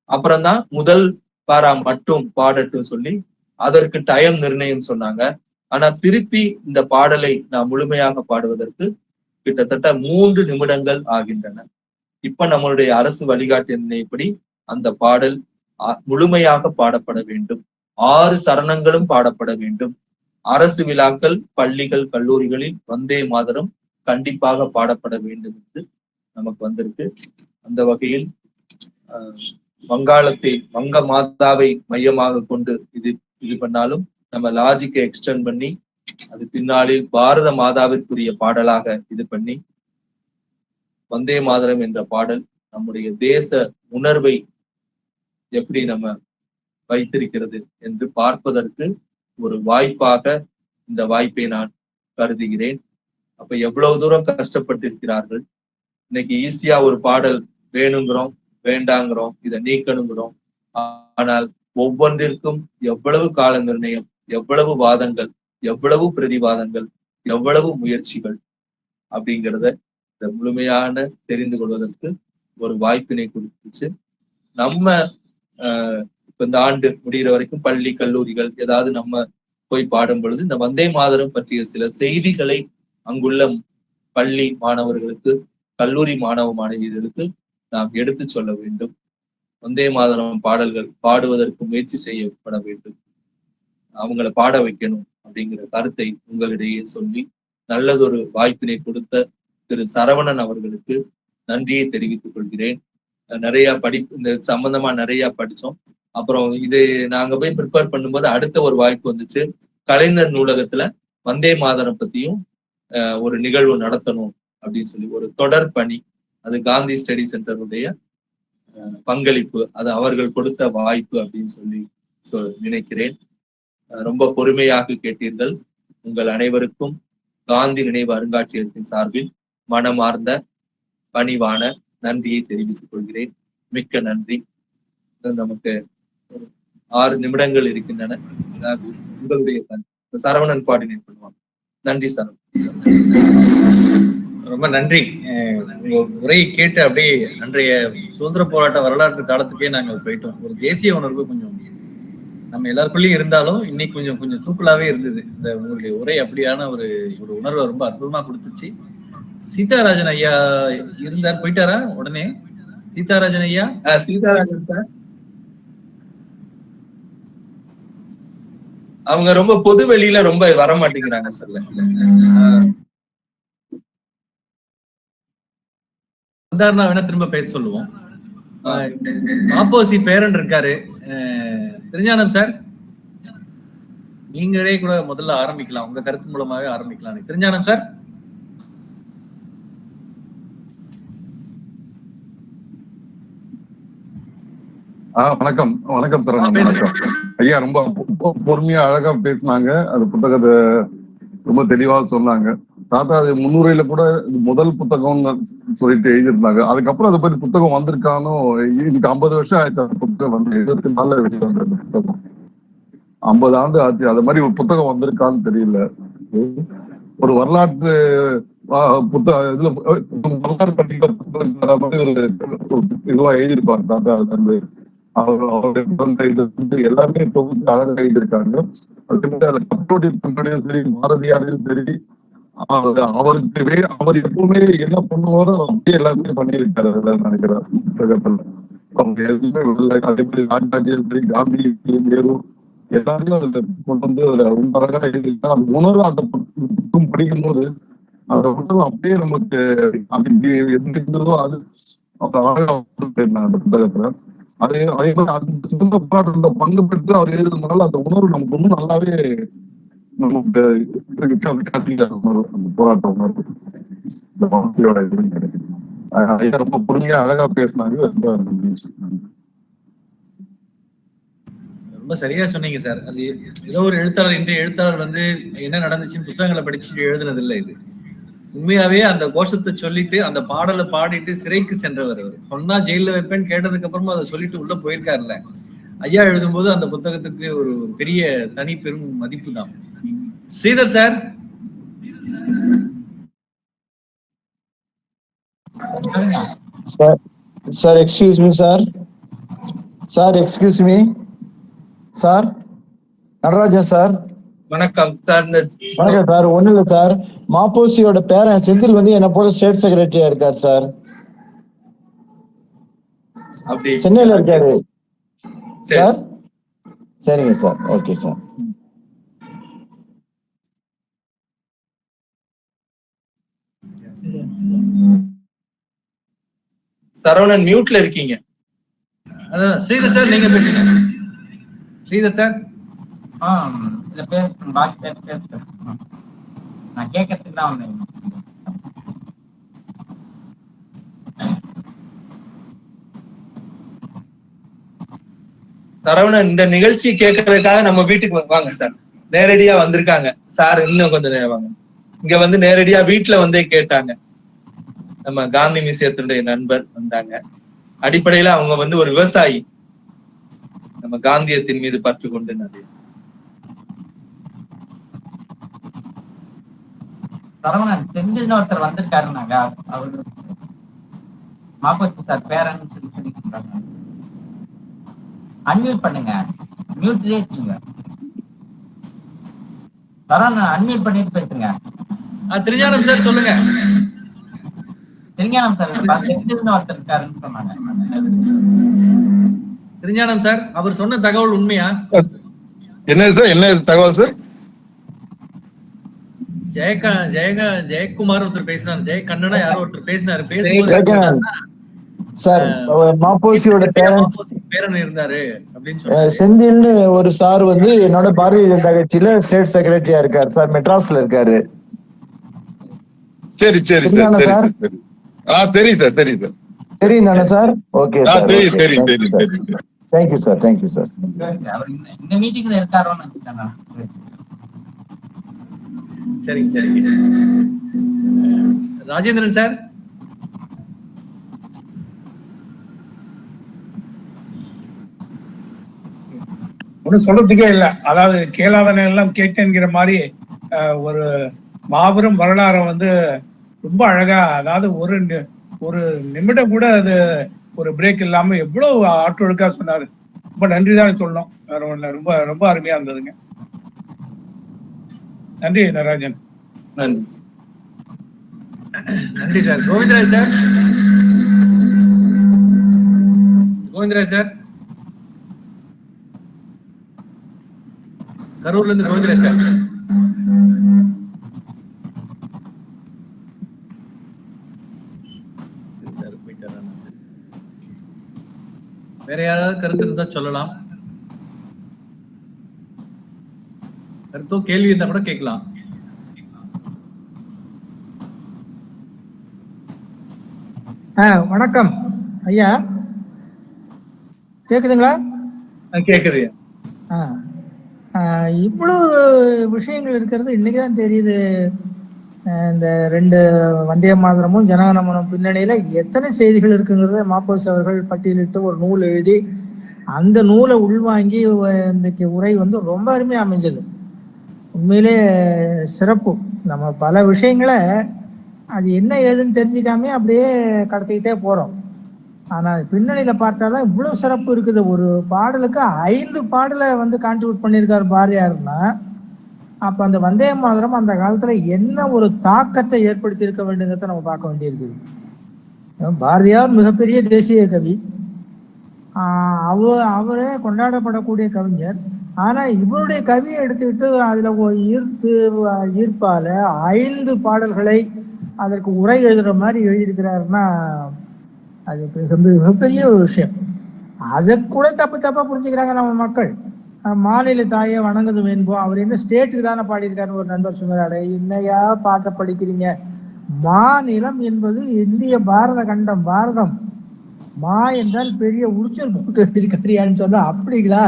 அப்புறம்தான் முதல் பாரா மட்டும் பாடட்டும் சொல்லி அதற்கு டைம் நிர்ணயம் சொன்னாங்க. ஆனா திருப்பி இந்த பாடலை நான் முழுமையாக பாடுவதற்கு கிட்டத்தட்ட 3 நிமிடங்கள் ஆகின்றன. இப்ப நம்மளுடைய அரசு வழிகாட்டின்படி அந்த பாடல் முழுமையாக பாடப்பட வேண்டும், 6 சரணங்களும் பாடப்பட வேண்டும். அரசு விழாக்கள், பள்ளிகள், கல்லூரிகளில் வந்தே மாதரம் கண்டிப்பாக பாடப்பட வேண்டும் என்று நமக்கு வந்திருக்கு. அந்த வகையில் வங்க மாதாவை மையமாக கொண்டு இது பண்ணாலும் நம்ம லாஜிக்கை எக்ஸ்டெண்ட் பண்ணி அது பின்னாளில் பாரத மாதாவிற்குரிய பாடலாக இது பண்ணி வந்தே மாதரம் என்ற பாடல் நம்முடைய தேச உணர்வை எப்படி நம்ம வைத்திருக்கிறது என்று பார்ப்பதற்கு ஒரு வாய்ப்பாக இந்த வாய்ப்பை நான் கருதுகிறேன். அப்ப எவ்வளவு தூரம் கஷ்டப்பட்டிருக்கிறார்கள். இன்னைக்கு ஈஸியா ஒரு பாடல் வேணுங்கிறோம், வேண்டாங்கிறோம், இதை நீக்கணுங்கிறோம். ஆனால் ஒவ்வொன்றிற்கும் எவ்வளவு கால நிர்ணயம், எவ்வளவு வாதங்கள், எவ்வளவு பிரதிவாதங்கள், எவ்வளவு முயற்சிகள் அப்படிங்கிறத இந்த முழுமையான தெரிந்து கொள்வதற்கு ஒரு வாய்ப்பினை கொடுத்துச்சு. நம்ம இப்ப இந்த ஆண்டு முடிகிற வரைக்கும் பள்ளி கல்லூரிகள் ஏதாவது நம்ம போய் பாடும் பொழுது இந்த வந்தே மாதரம் பற்றிய சில செய்திகளை அங்குள்ள பள்ளி மாணவர்களுக்கு, கல்லூரி மாணவ மாணவியர்களுக்கு நாம் எடுத்து சொல்ல வேண்டும். வந்தே மாதரம் பாடல்கள் பாடுவதற்கு முயற்சி செய்யப்பட வேண்டும், அவங்கள பாட வைக்கணும் அப்படிங்கிற கருத்தை உங்களிடையே சொல்லி நல்லதொரு வாய்ப்பினை கொடுத்த திரு சரவணன் அவர்களுக்கு நன்றியை தெரிவித்துக் கொள்கிறேன். நிறைய இந்த சம்பந்தமா நிறைய படிச்சோம். அப்புறம் இது நாங்க போய் ப்ரிப்பேர் பண்ணும்போது அடுத்த ஒரு வாய்ப்பு வந்துச்சு, கலைஞர் நூலகத்துல வந்தே மாதரம் பத்தியும் ஒரு நிகழ்வு நடத்தணும் அப்படின்னு சொல்லி ஒரு தொடர் பணி. அது காந்தி ஸ்டடி சென்டருடைய பங்களிப்பு, அது அவர்கள் கொடுத்த வாய்ப்பு அப்படின்னு சொல்லி நினைக்கிறேன். ரொம்ப பொறுமையாக கேட்டீர்கள். உங்கள் அனைவருக்கும் காந்தி நினைவு அருங்காட்சியகத்தின் சார்பில் மனமார்ந்த பணிவான நன்றியை தெரிவித்துக் கொள்கிறேன். மிக்க நன்றி. நமக்கு 6 நிமிடங்கள் இருக்கின்றன. உங்களுடைய சரவணன் கோஆர்டினேட் பண்ணுவாங்க. நன்றி சரவணன். ரொம்ப நன்றி. உரையை கேட்டு அப்படியே அன்றைய சுதந்திர போராட்ட வரலாற்று காலத்துக்கே நாங்கள் போயிட்டோம். ஒரு தேசிய உணர்வு கொஞ்சம் நம்ம எல்லாருக்குள்ளயும் இருந்தாலும் இன்னைக்கு கொஞ்சம் கொஞ்சம் தூக்கலாவே இருந்தது. இந்த உங்களுடைய உரை அப்படியான ஒரு உணர்வை ரொம்ப அற்புதமா கொடுத்துச்சு. சீதாராஜன் ஐயா இருந்தார், போயிட்டாரா உடனே? சீதாராஜன் ஐயா, சீதாராஜன் சார் அவங்க ரொம்ப பொது வெளியில ரொம்ப வர மாட்டேங்கிறாங்க சார். வந்தாருன்னா வேணா திரும்ப பேச சொல்லுவோம். மாப்போசி பேரன் இருக்காரு, திருஞானம் சார், நீங்களே கூட முதல்ல ஆரம்பிக்கலாம், உங்க கருத்து மூலமாவே ஆரம்பிக்கலாம். திருஞானம் சார். வணக்கம். வணக்கம் சார். வணக்கம் ஐயா. ரொம்ப பொறுமையா அழகா பேசினாங்க. அது புத்தகத்தை ரொம்ப தெளிவா சொன்னாங்க. தாத்தா அது முன்னுரையில கூட முதல் புத்தகம்னு சொல்லிட்டு எழுதியிருந்தாங்க. அதுக்கப்புறம் அதை பற்றி புத்தகம் வந்திருக்கானோ, இதுக்கு 50 வருஷம் ஆயிடுச்சு. அந்த புத்தகம் வந்து 24 வெளியே வந்த புத்தகம் 50 ஆண்டு ஆச்சு. அது மாதிரி ஒரு புத்தகம் வந்திருக்கான்னு தெரியல. ஒரு வரலாற்று புத்தகம் இதுல வரலாறு பற்றி ஒரு இதுவா எழுதியிருப்பாங்க தாத்தா. அவருடைய இது வந்து எல்லாமே தொகுத்து அழகாக எழுதியிருக்காங்க. அதே மாதிரி அதுல கட்டோட்டி பண்படையும் சரி, பாரதியாரையும் சரி, அவர் எப்பவுமே என்ன பண்ணுவாரோ அப்படியே எல்லாருமே பண்ணியிருக்காரு அதுல நினைக்கிறார் புத்தகத்துல. அவங்க எதுவுமே விடல. அதே மாதிரி ராஜாஜியும் சரி, காந்தி, நேரு எல்லாரையும் அதுல கொண்டு வந்து அதுல ரொம்ப அழகா எழுதியிருக்கா. அந்த உணர்வு அந்த புத்தகம் படிக்கும் போது அந்த உணர்வு அப்படியே நமக்கு அப்படி எந்த இருந்ததோ அது அழகா போயிருந்தாங்க அந்த புத்தகத்துல. அதே அதே மாதிரி அந்த சுதந்திர போராட்டத்துல பங்கு பெற்று அவர் எழுதுறதுனால அந்த உணர்வு நமக்கு இன்னும் நல்லாவே நமக்கு காட்டிக்காரு உணர்வு, அந்த போராட்ட உணர்வு, இந்த வாழ்க்கையோட இதுன்னு கிடைக்குது. ஐயா ரொம்ப பொறுமையா அழகா பேசினாங்க. ரொம்ப நன்றி. ரொம்ப சரியா சொன்னீங்க சார். அது ஏதோ ஒரு எழுத்தாளர், இன்றைய எழுத்தாளர் வந்து என்ன நடந்துச்சுன்னு புத்தகங்களை படிச்சு எழுதுனது இல்லை. இது உண்மையாவே அந்த கோஷத்தை சொல்லிட்டு அந்த பாடலை பாடிட்டு சிறைக்கு சென்றவர். அவர் சொன்னா ஜெயில வைப்பேன்னு கேட்டதுக்கு அப்புறமா அதை சொல்லிட்டு உள்ள போயிருக்காருல்ல. ஐயா எழுதும்போது அந்த புத்தகத்துக்கு ஒரு பெரிய தனி பெரும் மதிப்பு தான். Sridhar sir. Sir excuse me sir. Sir excuse me sir. Natarajan sir. வணக்கம் சார். வணக்கம் சார். ஒண்ணு இல்ல சார், மாப்போசியோட பேரன் செந்தில் வந்து என்ன போல ஸ்டேட் செக்ரட்டரியா இருக்கார் சார். சென்னையில இருக்காரு சார். சரிங்க சார். Okay sir. சரவணன் மியூட்ல இருக்கீங்க. அதான் ஸ்ரீதர் சார் நீங்க பேசுங்க. ஸ்ரீதர் சார். இல்ல பேசுறேன், பாக்கி பேசுறேன். நான் கேட்கறதுக்கு தான் வந்தேன். சரவணன், இந்த நிகழ்ச்சி கேட்கறதுக்காக நம்ம வீட்டுக்கு வாங்க சார். நேரடியா வந்திருக்காங்க சார். இன்னும் கொஞ்சம் நேரம் வாங்க. இங்க வந்து நேரடியா வீட்டுல வந்தே கேட்டாங்க. நம்ம காந்தி மியூசியத்தினுடைய நண்பர் வந்தாங்க. அடிப்படையில அவங்க வந்து ஒரு விவசாயி. நம்ம காந்தியத்தின் மீது பற்று கொண்டு நிறைய சரவணன் செந்தில்னு ஒருத்தர் வந்திருக்காருனாங்க. அவரு மாப்போசி சார் பேரன்னு சொல்லி சொல்றாங்க. அன்மியூட் பண்ணுங்க. மியூட்லயே இருக்கீங்க. சரவணன் அன்மியூட் பண்ணிட்டு பேசுங்க. திருஞானம் சார் சொல்லுங்க. திருஞானம் சார் செந்தில்னு ஒருத்தர் இருக்காருன்னு சொன்னாங்க. திருஞானம் சார், அவர் சொன்ன தகவல் உண்மையா? என்ன சார், என்ன தகவல் சார்? ஜெயக்குமார் ஒருத்தர் பேசினார். ஜெயக்கண்ணனா யாரோ ஒருத்தர் பேசினாரு. சார் மாப்போசியோட பேரன் இருந்தாரு அப்படின்னு சொல்லி செந்தில்னு ஒரு சார் வந்து என்னோட பாரதிய ஜனதா கட்சியில ஸ்டேட் செக்ரட்டரியா இருக்காரு சார். மெட்ராஸ்ல இருக்காரு. சரி சரி சார். சரி சார். சரி சார். சரி சார். தெரியும் தானே சார்? Okay sir. சரி சரி சரி சரி. Thank you sir. Thank you sir. அவர் இந்த மீட்டிங்ல இருக்காரோன்னு நினைச்சிட்டாங்க. சரிங்க சரிங்க. ராஜேந்திரன் சார். ஒன்னும் சொல்றதுக்கே இல்லை. அதாவது கேளாதன எல்லாம் கேட்கிற மாதிரி ஒரு மாபெரும் வரலாறை வந்து ரொம்ப அழகா, அதாவது ஒரு நிமிடம் கூட அது ஒரு பிரேக் இல்லாம எவ்வளவு ஆற்றொழுக்கா சொன்னாரு. ரொம்ப நன்றிதான் சொல்லணும். ரொம்ப ரொம்ப அருமையா இருந்ததுங்க. நன்றி நடராஜன். நன்றி sir. Govindaraj sir. Govindaraj sir கரூர்ல இருந்து. கோவிந்தராஜ் சார். வேற யாராவது கருத்து இருந்தா சொல்லலாம். கருத்தோ கேள்வி இருந்தா கூட கேட்கலாம். வணக்கம் ஐயா, கேக்குதுங்களா? கேக்குது. இவ்வளவு விஷயங்கள் இருக்கிறது இன்னைக்குதான் தெரியுது. இந்த 2 வந்தே மாதரமும் ஜனகணமனும் பின்னணியில எத்தனை செய்திகள் இருக்குங்கிறத மாப்போசி அவர்கள் பட்டியலிட்டு ஒரு நூல் எழுதி அந்த நூலை உள்வாங்கி இந்த உரை வந்து ரொம்ப அருமையா அமைஞ்சது. உண்மையிலே சிறப்பு. நம்ம பல விஷயங்களை அது என்ன ஏதுன்னு தெரிஞ்சுக்காமே அப்படியே கடத்திக்கிட்டே போறோம். ஆனா பின்னணியில பார்த்தாதான் இவ்வளவு சிறப்பு இருக்குது. ஒரு பாடலுக்கு 5 பாடலை வந்து கான்ட்ரிபியூட் பண்ணியிருக்காரு பாரதியார்னா, அப்ப அந்த வந்தே மாதரம் அந்த காலத்துல என்ன ஒரு தாக்கத்தை ஏற்படுத்தி இருக்க வேண்டுங்கிறத நம்ம பார்க்க வேண்டியிருக்குது. பாரதியார் மிகப்பெரிய தேசிய கவி, அவரே கொண்டாடப்படக்கூடிய கவிஞர். ஆனா இவருடைய கவியை எடுத்துக்கிட்டு அதுல ஈர்ப்பால 5 பாடல்களை அதற்கு உரை எழுதுற மாதிரி எழுதியிருக்கிறாருன்னா அது மிகப்பெரிய ஒரு விஷயம். அதை கூட தப்பா புரிஞ்சுக்கிறாங்க நம்ம மக்கள். மாநில தாயை வணங்குது வேண்போம், அவர் என்ன ஸ்டேட்டுக்கு தானே பாடியிருக்காருன்னு ஒரு நண்பர் சொன்னாரு. இன்னையா பாட்டை படிக்கிறீங்க? மாநிலம் என்பது இந்திய பாரத கண்டம், பாரதம். மா என்றால் பெரிய உரிச்சல் போட்டு எழுதியிருக்காரியான்னு சொன்னா அப்படிங்களா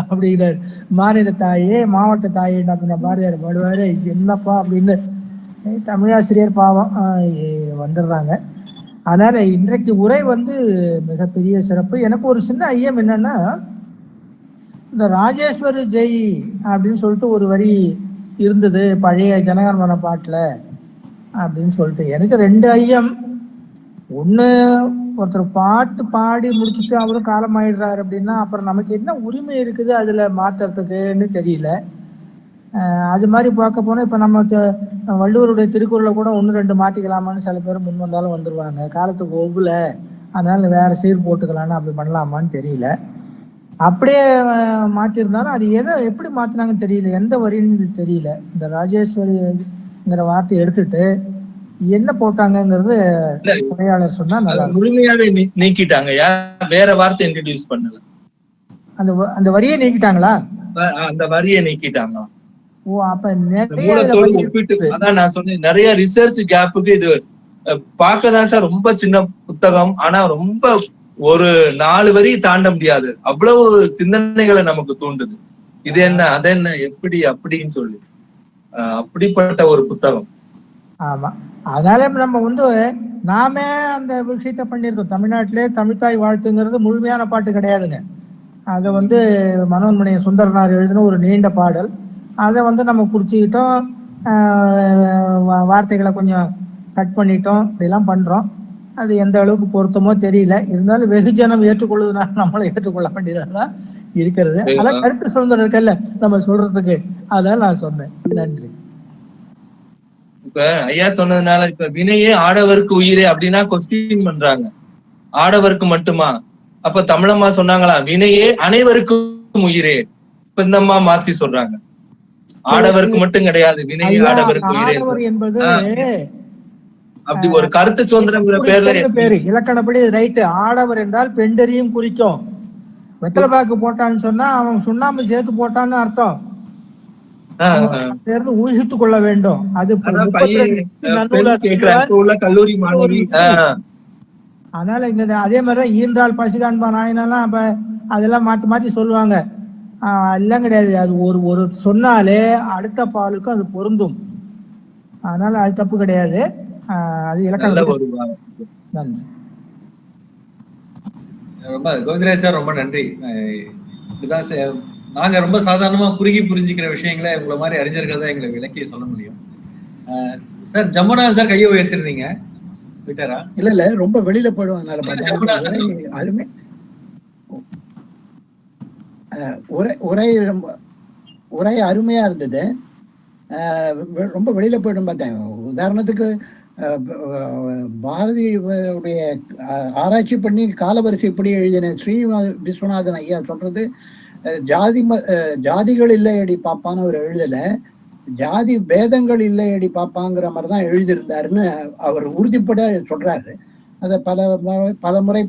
அப்படிங்கிறார். மாநில தாயே மாவட்ட தாயே அப்படின்னா பாரதியார் பாடுவாரு. என்னப்பா அப்படின்னு தமிழாசிரியர் பாவம் வந்துடுறாங்க. அதனால இன்றைக்கு உரை வந்து மிகப்பெரிய சிறப்பு. எனக்கு ஒரு சின்ன ஐயம் என்னன்னா, இந்த ராஜேஸ்வரி ஜெய் அப்படின்னு சொல்லிட்டு ஒரு வரி இருந்தது பழைய ஜனகணமன பாட்டுல அப்படின்னு சொல்லிட்டு எனக்கு 2 ஐயம். ஒண்ணு, ஒருத்தர் பாட்டு பாடி முடிச்சுட்டு அவரும் காலமாயிடுறாரு அப்படின்னா அப்புறம் நமக்கு என்ன உரிமை இருக்குது அதுல மாத்துறதுக்குன்னு தெரியல. அது மாதிரி பார்க்க போனா இப்ப நம்ம வள்ளுவருடைய திருக்குறளை கூட 1-2 மாத்திக்கலாமான்னு சில பேர் முன் வந்தாலும் வந்துருவாங்க. காலத்துக்கு ஒவ்வொல, அதனால வேற சீர் போட்டுக்கலான்னு அப்படி பண்ணலாமான்னு தெரியல. அப்படியே மாத்திருந்தாலும் அது எப்படி மாத்தினாங்கன்னு தெரியல, எந்த வரின்னு தெரியல. இந்த ராஜேஸ்வரிங்கிற வார்த்தையை எடுத்துட்டு என்ன போட்டாங்கிறது உரையாளர் சொன்னா நல்லா. முழுமையாவே நீக்கிட்டாங்க, வேற வார்த்தை இன்ட்ரோடியூஸ் பண்ணல. அந்த வரியை நீக்கிட்டாங்களா? அந்த வரியை நீக்கிட்டாங்க. ஓ, அப்ப அதான் நான் சொன்னேன், நிறைய ரிசர்ச் கேப்புக்கு இது பார்க்கதான் சார் ரொம்ப சின்ன புத்தகம். ஆனா ரொம்ப ஒரு 4 வரி தாண்ட முடியாது, அவ்வளவு சிந்தனைகளை நமக்கு தூண்டுது. இது என்ன அது என்ன எப்படி அப்படின்னு சொல்லி அப்படிப்பட்ட ஒரு புத்தகம். ஆமா, அதனால நம்ம வந்து நாமே அந்த விஷயத்த பண்ணியிருக்கோம். தமிழ்நாட்டிலே தமிழ்தாய் வாழ்த்துங்கிறது முழுமையான பாட்டு கிடையாதுங்க. அதை வந்து மனோன்மணிய சுந்தரனார் எழுதின ஒரு நீண்ட பாடல். அதை வந்து நம்ம குறிச்சிக்கிட்டோம், வார்த்தைகளை கொஞ்சம் கட் பண்ணிட்டோம், இப்படிலாம் பண்றோம். அது எந்த அளவுக்கு பொருத்தமோ தெரியல. இருந்தாலும் வெகுஜனம் ஏற்றுக்கொள்வதுனால நம்மளை ஏற்றுக்கொள்ள வேண்டியதான் இருக்கிறது. அதான் கருத்து சுதந்திரம் இருக்கல்ல நம்ம சொல்றதுக்கு, அதான் நான் சொன்னேன். நன்றி. இப்ப ஐயா சொன்னதுனால இப்ப வினையே ஆடவருக்கு உயிரே அப்படின்னா கொஸ்டின் பண்றாங்க, ஆடவருக்கு மட்டுமா? அப்ப தமிழம்மா சொன்னாங்களா வினையே அனைவருக்கும் உயிரே? இப்ப இந்த அம்மா மாத்தி சொல்றாங்க, ஆடவருக்கு மட்டும் கிடையாது, வினையே ஆடவருக்கு உயிரே என்பது அப்படி ஒரு கருத்து சுதந்திரங்கிற பேர்ல இலக்கணப்படி ரைட்டு. ஆடவர் என்றால் பெண்டரியும் குறிக்கும். வெத்தலை பாக்கு போட்டான்னு சொன்னா அவன் சுண்ணாம்பு சேர்த்து போட்டான்னு அர்த்தம். ஊகித்து கொள்ள வேண்டும். அது கல்லூரி மாணவி. அதனால இங்க அதே மாதிரிதான் ஈன்றால் பசிகான்பா நாயினாலாம் அப்ப அதெல்லாம் மாத்தி சொல்லுவாங்க. எல்லாம் கிடையாது, அது ஒரு சொன்னாலே அடுத்த பாலுக்கும் அது பொருந்தும். அதனால அது தப்பு கிடையாது, அது இலக்கணம். நன்றி. ரொம்ப கோவிந்தராஜ் சார், ரொம்ப நன்றி. இதுதான் நாங்க ரொம்ப சாதாரணமா குறுகி புரிஞ்சுக்கிற விஷயங்களை உங்களை மாதிரி அறிஞர்கள் தான் எங்களை விளக்கி சொல்ல முடியும். சார் ஜமுனா சார் கையை உயர்த்திருந்தீங்க, விட்டாரா? இல்ல ரொம்ப வெளியில போயிடுவாங்க. உரை அருமையா இருந்தது. ரொம்ப வெளியில போயிடும் பார்த்தேன். உதாரணத்துக்கு பாரதியுடைய ஆராய்ச்சி பண்ணி காலவரிசை இப்படி எழுதின ஸ்ரீனிவாச விஸ்வநாதன் ஐயா சொல்றது, ஜாதிகள் இல்லையடி பாப்பான்னு அவர் எழுதல, ஜாதி பேதங்கள் இல்லையடி பாப்பாங்கிற மாதிரிதான் எழுதியிருந்தாருன்னு அவர் உறுதிப்பட சொல்றாரு. அதை பல முறை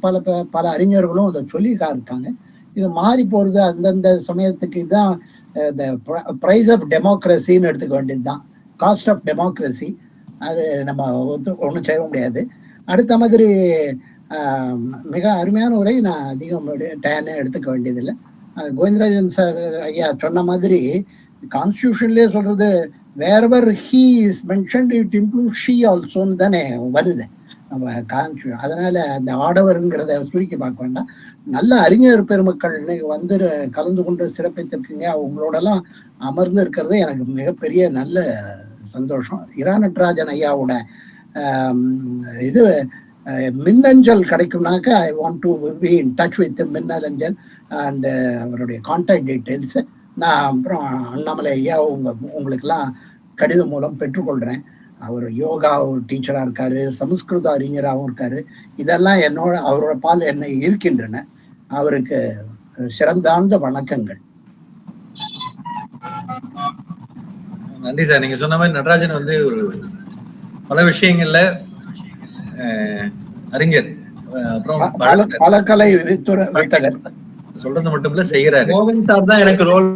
பல அறிஞர்களும் அதை சொல்லி இருக்காங்க. இது மாறி போறது அந்தந்த சமயத்துக்கு. இதுதான் இந்த பிரைஸ் ஆஃப் டெமோக்ரஸின்னு எடுத்துக்க வேண்டியதுதான், காஸ்ட் ஆஃப் டெமோக்ரஸி. அது நம்ம ஒன்றும் செய்ய முடியாது. அடுத்த மாதிரி மிக அருமையான உரை. நான் அதிகம் டேனே எடுத்துக்க வேண்டியதில்லை. கோவிந்தராஜன் சார் ஐயா சொன்ன மாதிரி கான்ஸ்டியூஷன்லயே சொல்றது wherever he is mentioned it includes she also ன்னு தானே வருது நம்ம கான்ஸ்டியூஷன். அதனால அந்த ஆடவருங்கிறத சுருக்கி பார்க்க வேண்டாம். நல்ல அறிஞர் பெருமக்கள் வந்து கலந்து கொண்டு சிறப்பித்திருக்கீங்க. அவங்களோடலாம் அமர்ந்து இருக்கிறது எனக்கு மிகப்பெரிய நல்ல சந்தோஷம். இரா நடராஜன் ஐயாவோட இது மின்னஞ்சல் கிடைக்கும்னாக்க I want to be in touch with மின்னஞ்சல் அண்ட் அவருடைய கான்டாக்ட் டீட்டெயில்ஸ் நான் அப்புறம் அண்ணாமலை ஐயா உங்களுக்கெல்லாம் கடிதம் மூலம் பெற்றுக்கொள்கிறேன். அவர் யோகா டீச்சராக இருக்காரு, சமஸ்கிருத அறிஞராகவும் இருக்காரு. இதெல்லாம் என்னோட அவரோட பால் என்னை இருக்கின்றன. அவருக்கு சிறந்தார்ந்த வணக்கங்கள். நன்றி சார். நீங்க சொன்ன மாதிரி நடராஜன் வந்து ஒரு பல விஷயங்கள்ல அறிஞர், அப்புறம் பல கலை வித்தகர். சொல்றது மட்டும் இல்ல செய்யறாரு. மோகன் சார் தான் எனக்கு ரோல்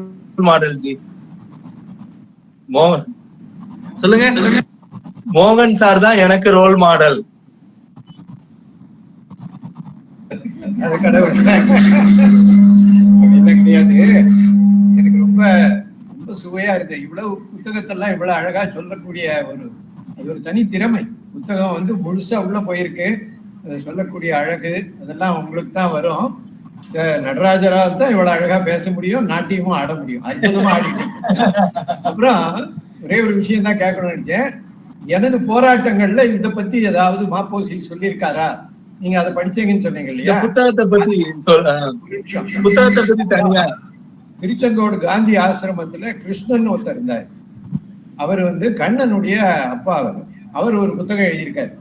மாடல் ஜி. சொல்லுங்க. மோகன் சார் தான் எனக்கு ரோல் மாடல். அது கடவுள் கிடையாது. எனக்கு ரொம்ப ரொம்ப சுவையா இருக்கு. இவ்வளவு புத்தகத்தெல்லாம் இவ்வளவு அழகா சொல்லக்கூடிய ஒரு தனி திறமை. புத்தகம் வந்து முழுசா உள்ள போயிருக்கு. அதை சொல்லக்கூடிய அழகு அதெல்லாம் உங்களுக்கு தான் வரும். நடராஜரால் தான் இவ்வளவு அழகா பேச முடியும், நாட்டியமும் ஆட முடியும். அற்புதமா ஆடிட்டீங்க. அப்புறம் ஒரே ஒரு விஷயம் தான் கேட்கணும்னு நினைச்சேன். எனது போராட்டங்கள்ல இத பத்தி ஏதாவது மாப்போசி சொல்லியிருக்காரா? நீங்க அதை படிச்சீங்கன்னு சொன்னீங்க இல்லையா? புத்தகத்தை பத்தி தனியா திருச்செங்கோடு காந்தி ஆசிரமத்துல கிருஷ்ணன் ஒருத்தர் இருந்தார். அவர் வந்து கண்ணனுடைய அப்பா. அவர் ஒரு புத்தகம் எழுதியிருக்காரு.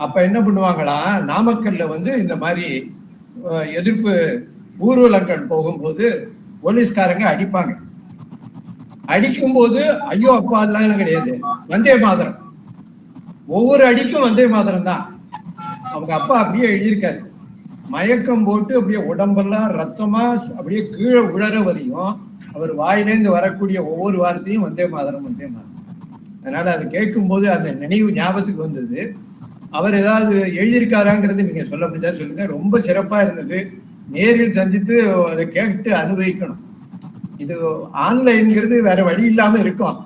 அப்ப என்ன பண்ணுவாங்களாம், நாமக்கல்ல வந்து இந்த மாதிரி எதிர்ப்பு ஊர்வலங்கள் போகும்போது போலீஸ்காரங்க அடிப்பாங்க. அடிக்கும் போது ஐயோ அப்பா அதெல்லாம் கிடையாது, வந்தே மாதரம். ஒவ்வொரு அடிக்கும் வந்தே மாதரம் தான். அவங்க அப்பா அப்படியே எழுதியிருக்காரு. மயக்கம் போட்டு அப்படியே உடம்பெல்லாம் ரத்தமா அப்படியே கீழே உழற வரையும் அவர் வாயிலேருந்து வரக்கூடிய ஒவ்வொரு வார்த்தையும் வந்தே மாதரம் வந்தே மாதரம். அதனால அதை கேட்கும் போது அந்த நினைவு ஞாபகத்துக்கு வந்தது. அவர் ஏதாவது எழுதியிருக்காராங்கிறது நீங்க சொல்ல முடிஞ்சா சொல்லுங்க. ரொம்ப சிறப்பா இருந்தது. நேரில் சந்தித்து அதை கேட்டு அனுபவிக்கணும். இது ஆன்லைன்ங்கிறது வேற வழி இல்லாம இருக்கும்.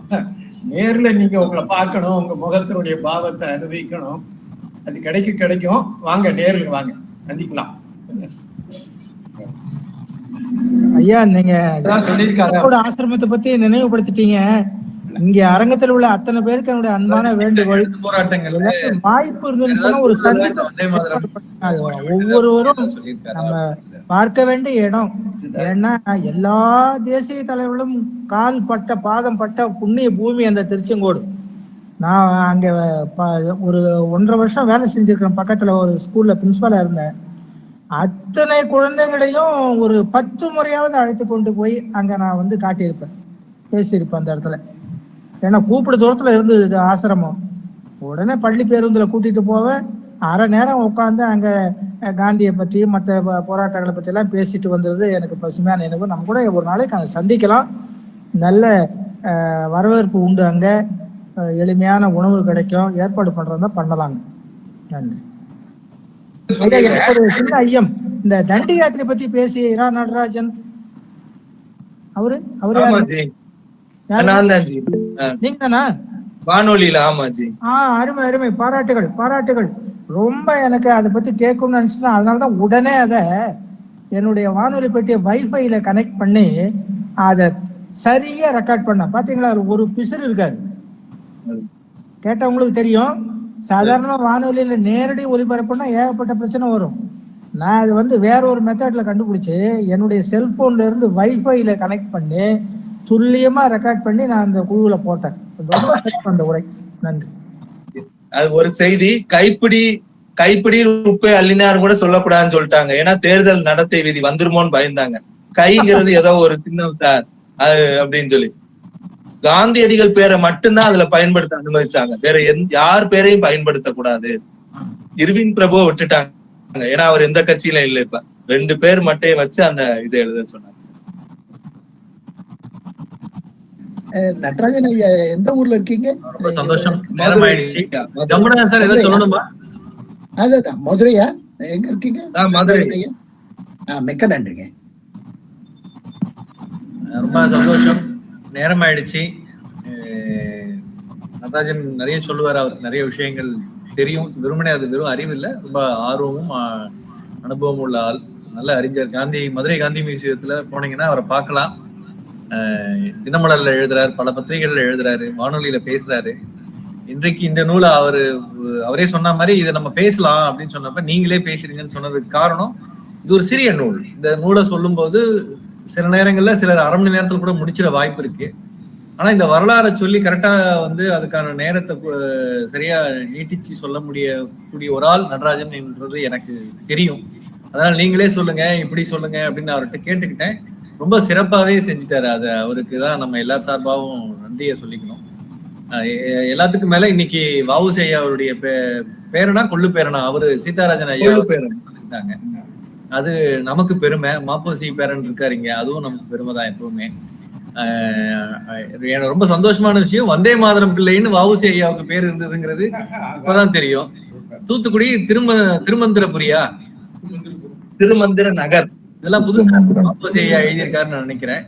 நேர்ல நீங்க உங்களை பார்க்கணும், உங்க முகத்தினுடைய பாவத்தை அனுபவிக்கணும். அது கிடைக்கும். வாங்க, நேரில் வாங்க, சந்திக்கலாம். ஐயா, நீங்க சொல்லியிருக்காரு ஆசிரமத்தை பத்தி நினைவுபடுத்திட்டீங்க. இங்க அரங்கத்தில் உள்ள அத்தனை பேருக்கு என்னுடைய அன்பான வேண்டுகோள், போராட்டங்கள் வாய்ப்பு இருந்துச்சுன்னா ஒரு சந்திப்பு ஒவ்வொருவரும் நம்ம பார்க்க வேண்டிய இடம். ஏன்னா எல்லா தேசிய தலைவர்களும் கால் பட்ட பாதம் பட்ட புண்ணிய பூமி அந்த திருச்செங்கோடு. நான் அங்க ஒரு 1.5 வருஷம் வேலை செஞ்சிருக்கேன். பக்கத்துல ஒரு ஸ்கூல்ல பிரின்சிபலா இருந்தேன். அத்தனை குழந்தைகளையும் ஒரு 10 முறையாவது அழைத்து கொண்டு போய் அங்க நான் வந்து காட்டியிருப்பேன், பேசியிருப்பேன் அந்த இடத்துல. ஏன்னா கூப்பிடு தூரத்துல இருந்தது ஆசிரமம். உடனே பள்ளி பேருந்துல கூட்டிட்டு போவேன். அரை நேரம் உட்காந்து அங்க காந்தியை பற்றி மற்ற போராட்டங்களை பற்றி எல்லாம் பேசிட்டு வந்தது எனக்கு பசுமையான நினைவு. நம்ம கூட ஒரு நாளைக்கு அங்கே சந்திக்கலாம். நல்ல வரவேற்பு உண்டு. அங்க எளிமையான உணவு கிடைக்கும். ஏற்பாடு பண்றதா பண்ணலாங்க. நன்றி. ஒரு சின்ன ஐயம், இந்த தண்டி யாத்திரை பத்தி பேசிய இரா நடராஜன் அவரு நீங்க தானா? வானொலியில. ஆமாஜி. அருமை அருமை, பாராட்டுகள். ரொம்ப எனக்கு அதை பத்தி கேட்கணும்னு நினைச்சிட்டேன். அதனாலதான் உடனே அதை என்னுடைய வானொலி பெட்டியை வைஃபைல கனெக்ட் பண்ணி அதை சரியா ரெக்கார்ட் பண்ண. பாத்தீங்களா, ஒரு பிசுறு இருக்காது. கேட்டவங்களுக்கு தெரியும். சாதாரணமா வானொலியில நேரடி ஒலிபரப்புனா ஏகப்பட்ட பிரச்சனை வரும். நான் அது வந்து வேற ஒரு மெத்தட்ல கண்டுபிடிச்சு என்னுடைய செல்போன்ல இருந்து வைஃபைல கனெக்ட் பண்ணி துல்லியமா ரெக்கார்ட் பண்ணி நான் அந்த குழுவுல போட்டேன். ரொம்ப சிறப்பு அந்த உரை. நன்றி. அது ஒரு செய்தி. கைப்பிடி உப்பை அள்ளினார் கூட சொல்லக்கூடாதுன்னு சொல்லிட்டாங்க. ஏன்னா தேர்தல் நடத்தை விதி வந்துருமோன்னு பயந்தாங்க. கைங்கிறது ஏதோ ஒரு சின்ன சார் அது அப்படின்னு சொல்லி காந்தியடிகள் பேரை மட்டும்தான் அதுல பயன்படுத்த அனுமதிச்சாங்க. வேற யார் பேரையும் பயன்படுத்த கூடாது. இர்வின் பிரபுவை விட்டுட்டாங்க. ஏன்னா அவர் எந்த கட்சியில இல்ல. இப்ப 2 பேர் மட்டும் வச்சு அந்த இதை எழுத சொன்னாங்க சார். நடராஜன் ஐயா, எந்த ஊர்ல இருக்கீங்க? ரொம்ப சந்தோஷம். நேரம் ஆயிடுச்சு. ஜமுனா சார் ஏதோ சொல்லணுமா? அதுதான் மதுரையா? எங்க இருக்கீங்க? மதுரை. மிக்க நன்றிங்க. ரொம்ப சந்தோஷம். நேரம் ஆயிடுச்சு. நடராஜன் நிறைய சொல்லுவார். அவருக்கு நிறைய விஷயங்கள் தெரியும். வெறுமனே அது வெறும் அறிவு இல்லை, ரொம்ப ஆர்வமும் அனுபவம் உள்ள ஆள். நல்ல அறிஞர். மதுரை காந்தி மியூசியத்துல போனீங்கன்னா அவரை பார்க்கலாம். தினமலர்ல எழுதுறாரு, பல பத்திரிகைகள்ல எழுதுறாரு, வானொலியில பேசுறாரு. இன்றைக்கு இந்த நூலை அவரே சொன்ன மாதிரி இதை நம்ம பேசலாம் அப்படின்னு சொன்னப்ப நீங்களே பேசுறீங்கன்னு சொன்னதுக்கு காரணம், இது ஒரு சிறிய நூல். இந்த நூலை சொல்லும் போது சில நேரங்கள்ல சிலர் அரை மணி நேரத்துல கூட முடிச்சிட வாய்ப்பு இருக்கு. ஆனா இந்த வரலாறை சொல்லி கரெக்டா வந்து அதுக்கான நேரத்தை சரியா நீட்டிச்சு சொல்ல கூடிய ஒரு ஆள் நடராஜன் என்றது எனக்கு தெரியும். அதனால நீங்களே சொல்லுங்க, இப்படி சொல்லுங்க அப்படின்னு அவர்கிட்ட கேட்டுக்கிட்டேன். ரொம்ப சிறப்பாவே செஞ்சுட்டாரு. அது அவருக்கு தான் நம்ம எல்லார் சார்பாகவும் நன்றியை சொல்லிக்கணும். எல்லாத்துக்கும் மேல இன்னைக்கு வஉசி ஐயா அவருடைய பேரனா கொள்ளு பேரனா அவரு சீதாராஜன் ஐயா பேரன்ட்டாங்க. அது நமக்கு பெருமை. மாப்போசி பேரன் இருக்காருங்க, அதுவும் நமக்கு பெருமை தான் எப்பவுமே. எனக்கு ரொம்ப சந்தோஷமான விஷயம், வந்தே மாதரம் பிள்ளைன்னு வஉசி ஐயாவுக்கு பேர் இருந்ததுங்கிறது இப்பதான் தெரியும். தூத்துக்குடி திருமந்திரபுரியா, திருமந்திர நகர், இதெல்லாம் புதுசா மாப்போசி ஐயா எழுதியிருக்காருன்னு நான் நினைக்கிறேன்.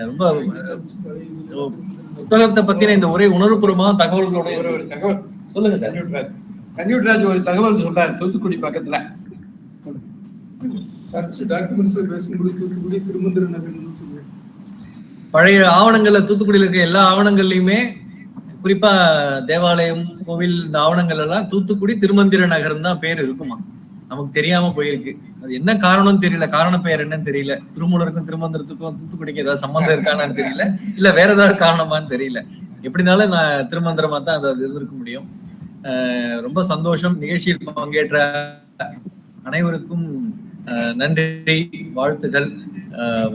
ரொம்ப புத்தகத்தை பத்தின இந்த ஒரே உணர்வுபூர்வமா தகவல்களோட ஒரு தகவல் சொல்லுங்க சார். கன்யூட்ராஜ் ஒரு தகவல் சொல்றாரு. தூத்துக்குடி பக்கத்துல பழைய ஆவணங்கள்ல தூத்துக்குடியில இருக்க எல்லா ஆவணங்கள்லயுமே குறிப்பா தேவாலயம், கோவில், இந்த ஆவணங்கள் எல்லாம் தூத்துக்குடி திருமந்திர நகரம் தான் பேர் இருக்குமா. நமக்கு தெரியாம போயிருக்கு. அது என்ன காரணம்னு தெரியல, காரண பெயர் என்னன்னு தெரியல. திருமூலருக்கும் திருமந்திரத்துக்கும் தூத்துக்குடிக்கு ஏதாவது சம்பந்தம் இருக்கானு தெரியல, இல்ல வேற ஏதாவது காரணமான்னு தெரியல. எப்படினாலும் நான் திருமந்திரமா தான் அது இருந்திருக்க முடியும். ரொம்ப சந்தோஷம். நிகழ்ச்சியில் பங்கேற்ற அனைவருக்கும் நன்றி, வாழ்த்துக்கள்.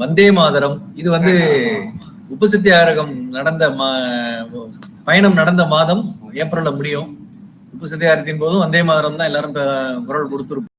வந்தே மாதரம். இது வந்து உப்பு சத்தியாகிரகம் நடந்த பயணம் நடந்த மாதம் ஏப்ரல்ல முடியும். உப்பு சத்தியாகிரகத்தின் போதும் வந்தே மாதரம் தான் எல்லாரும் குரல் கொடுத்துருப்போம்.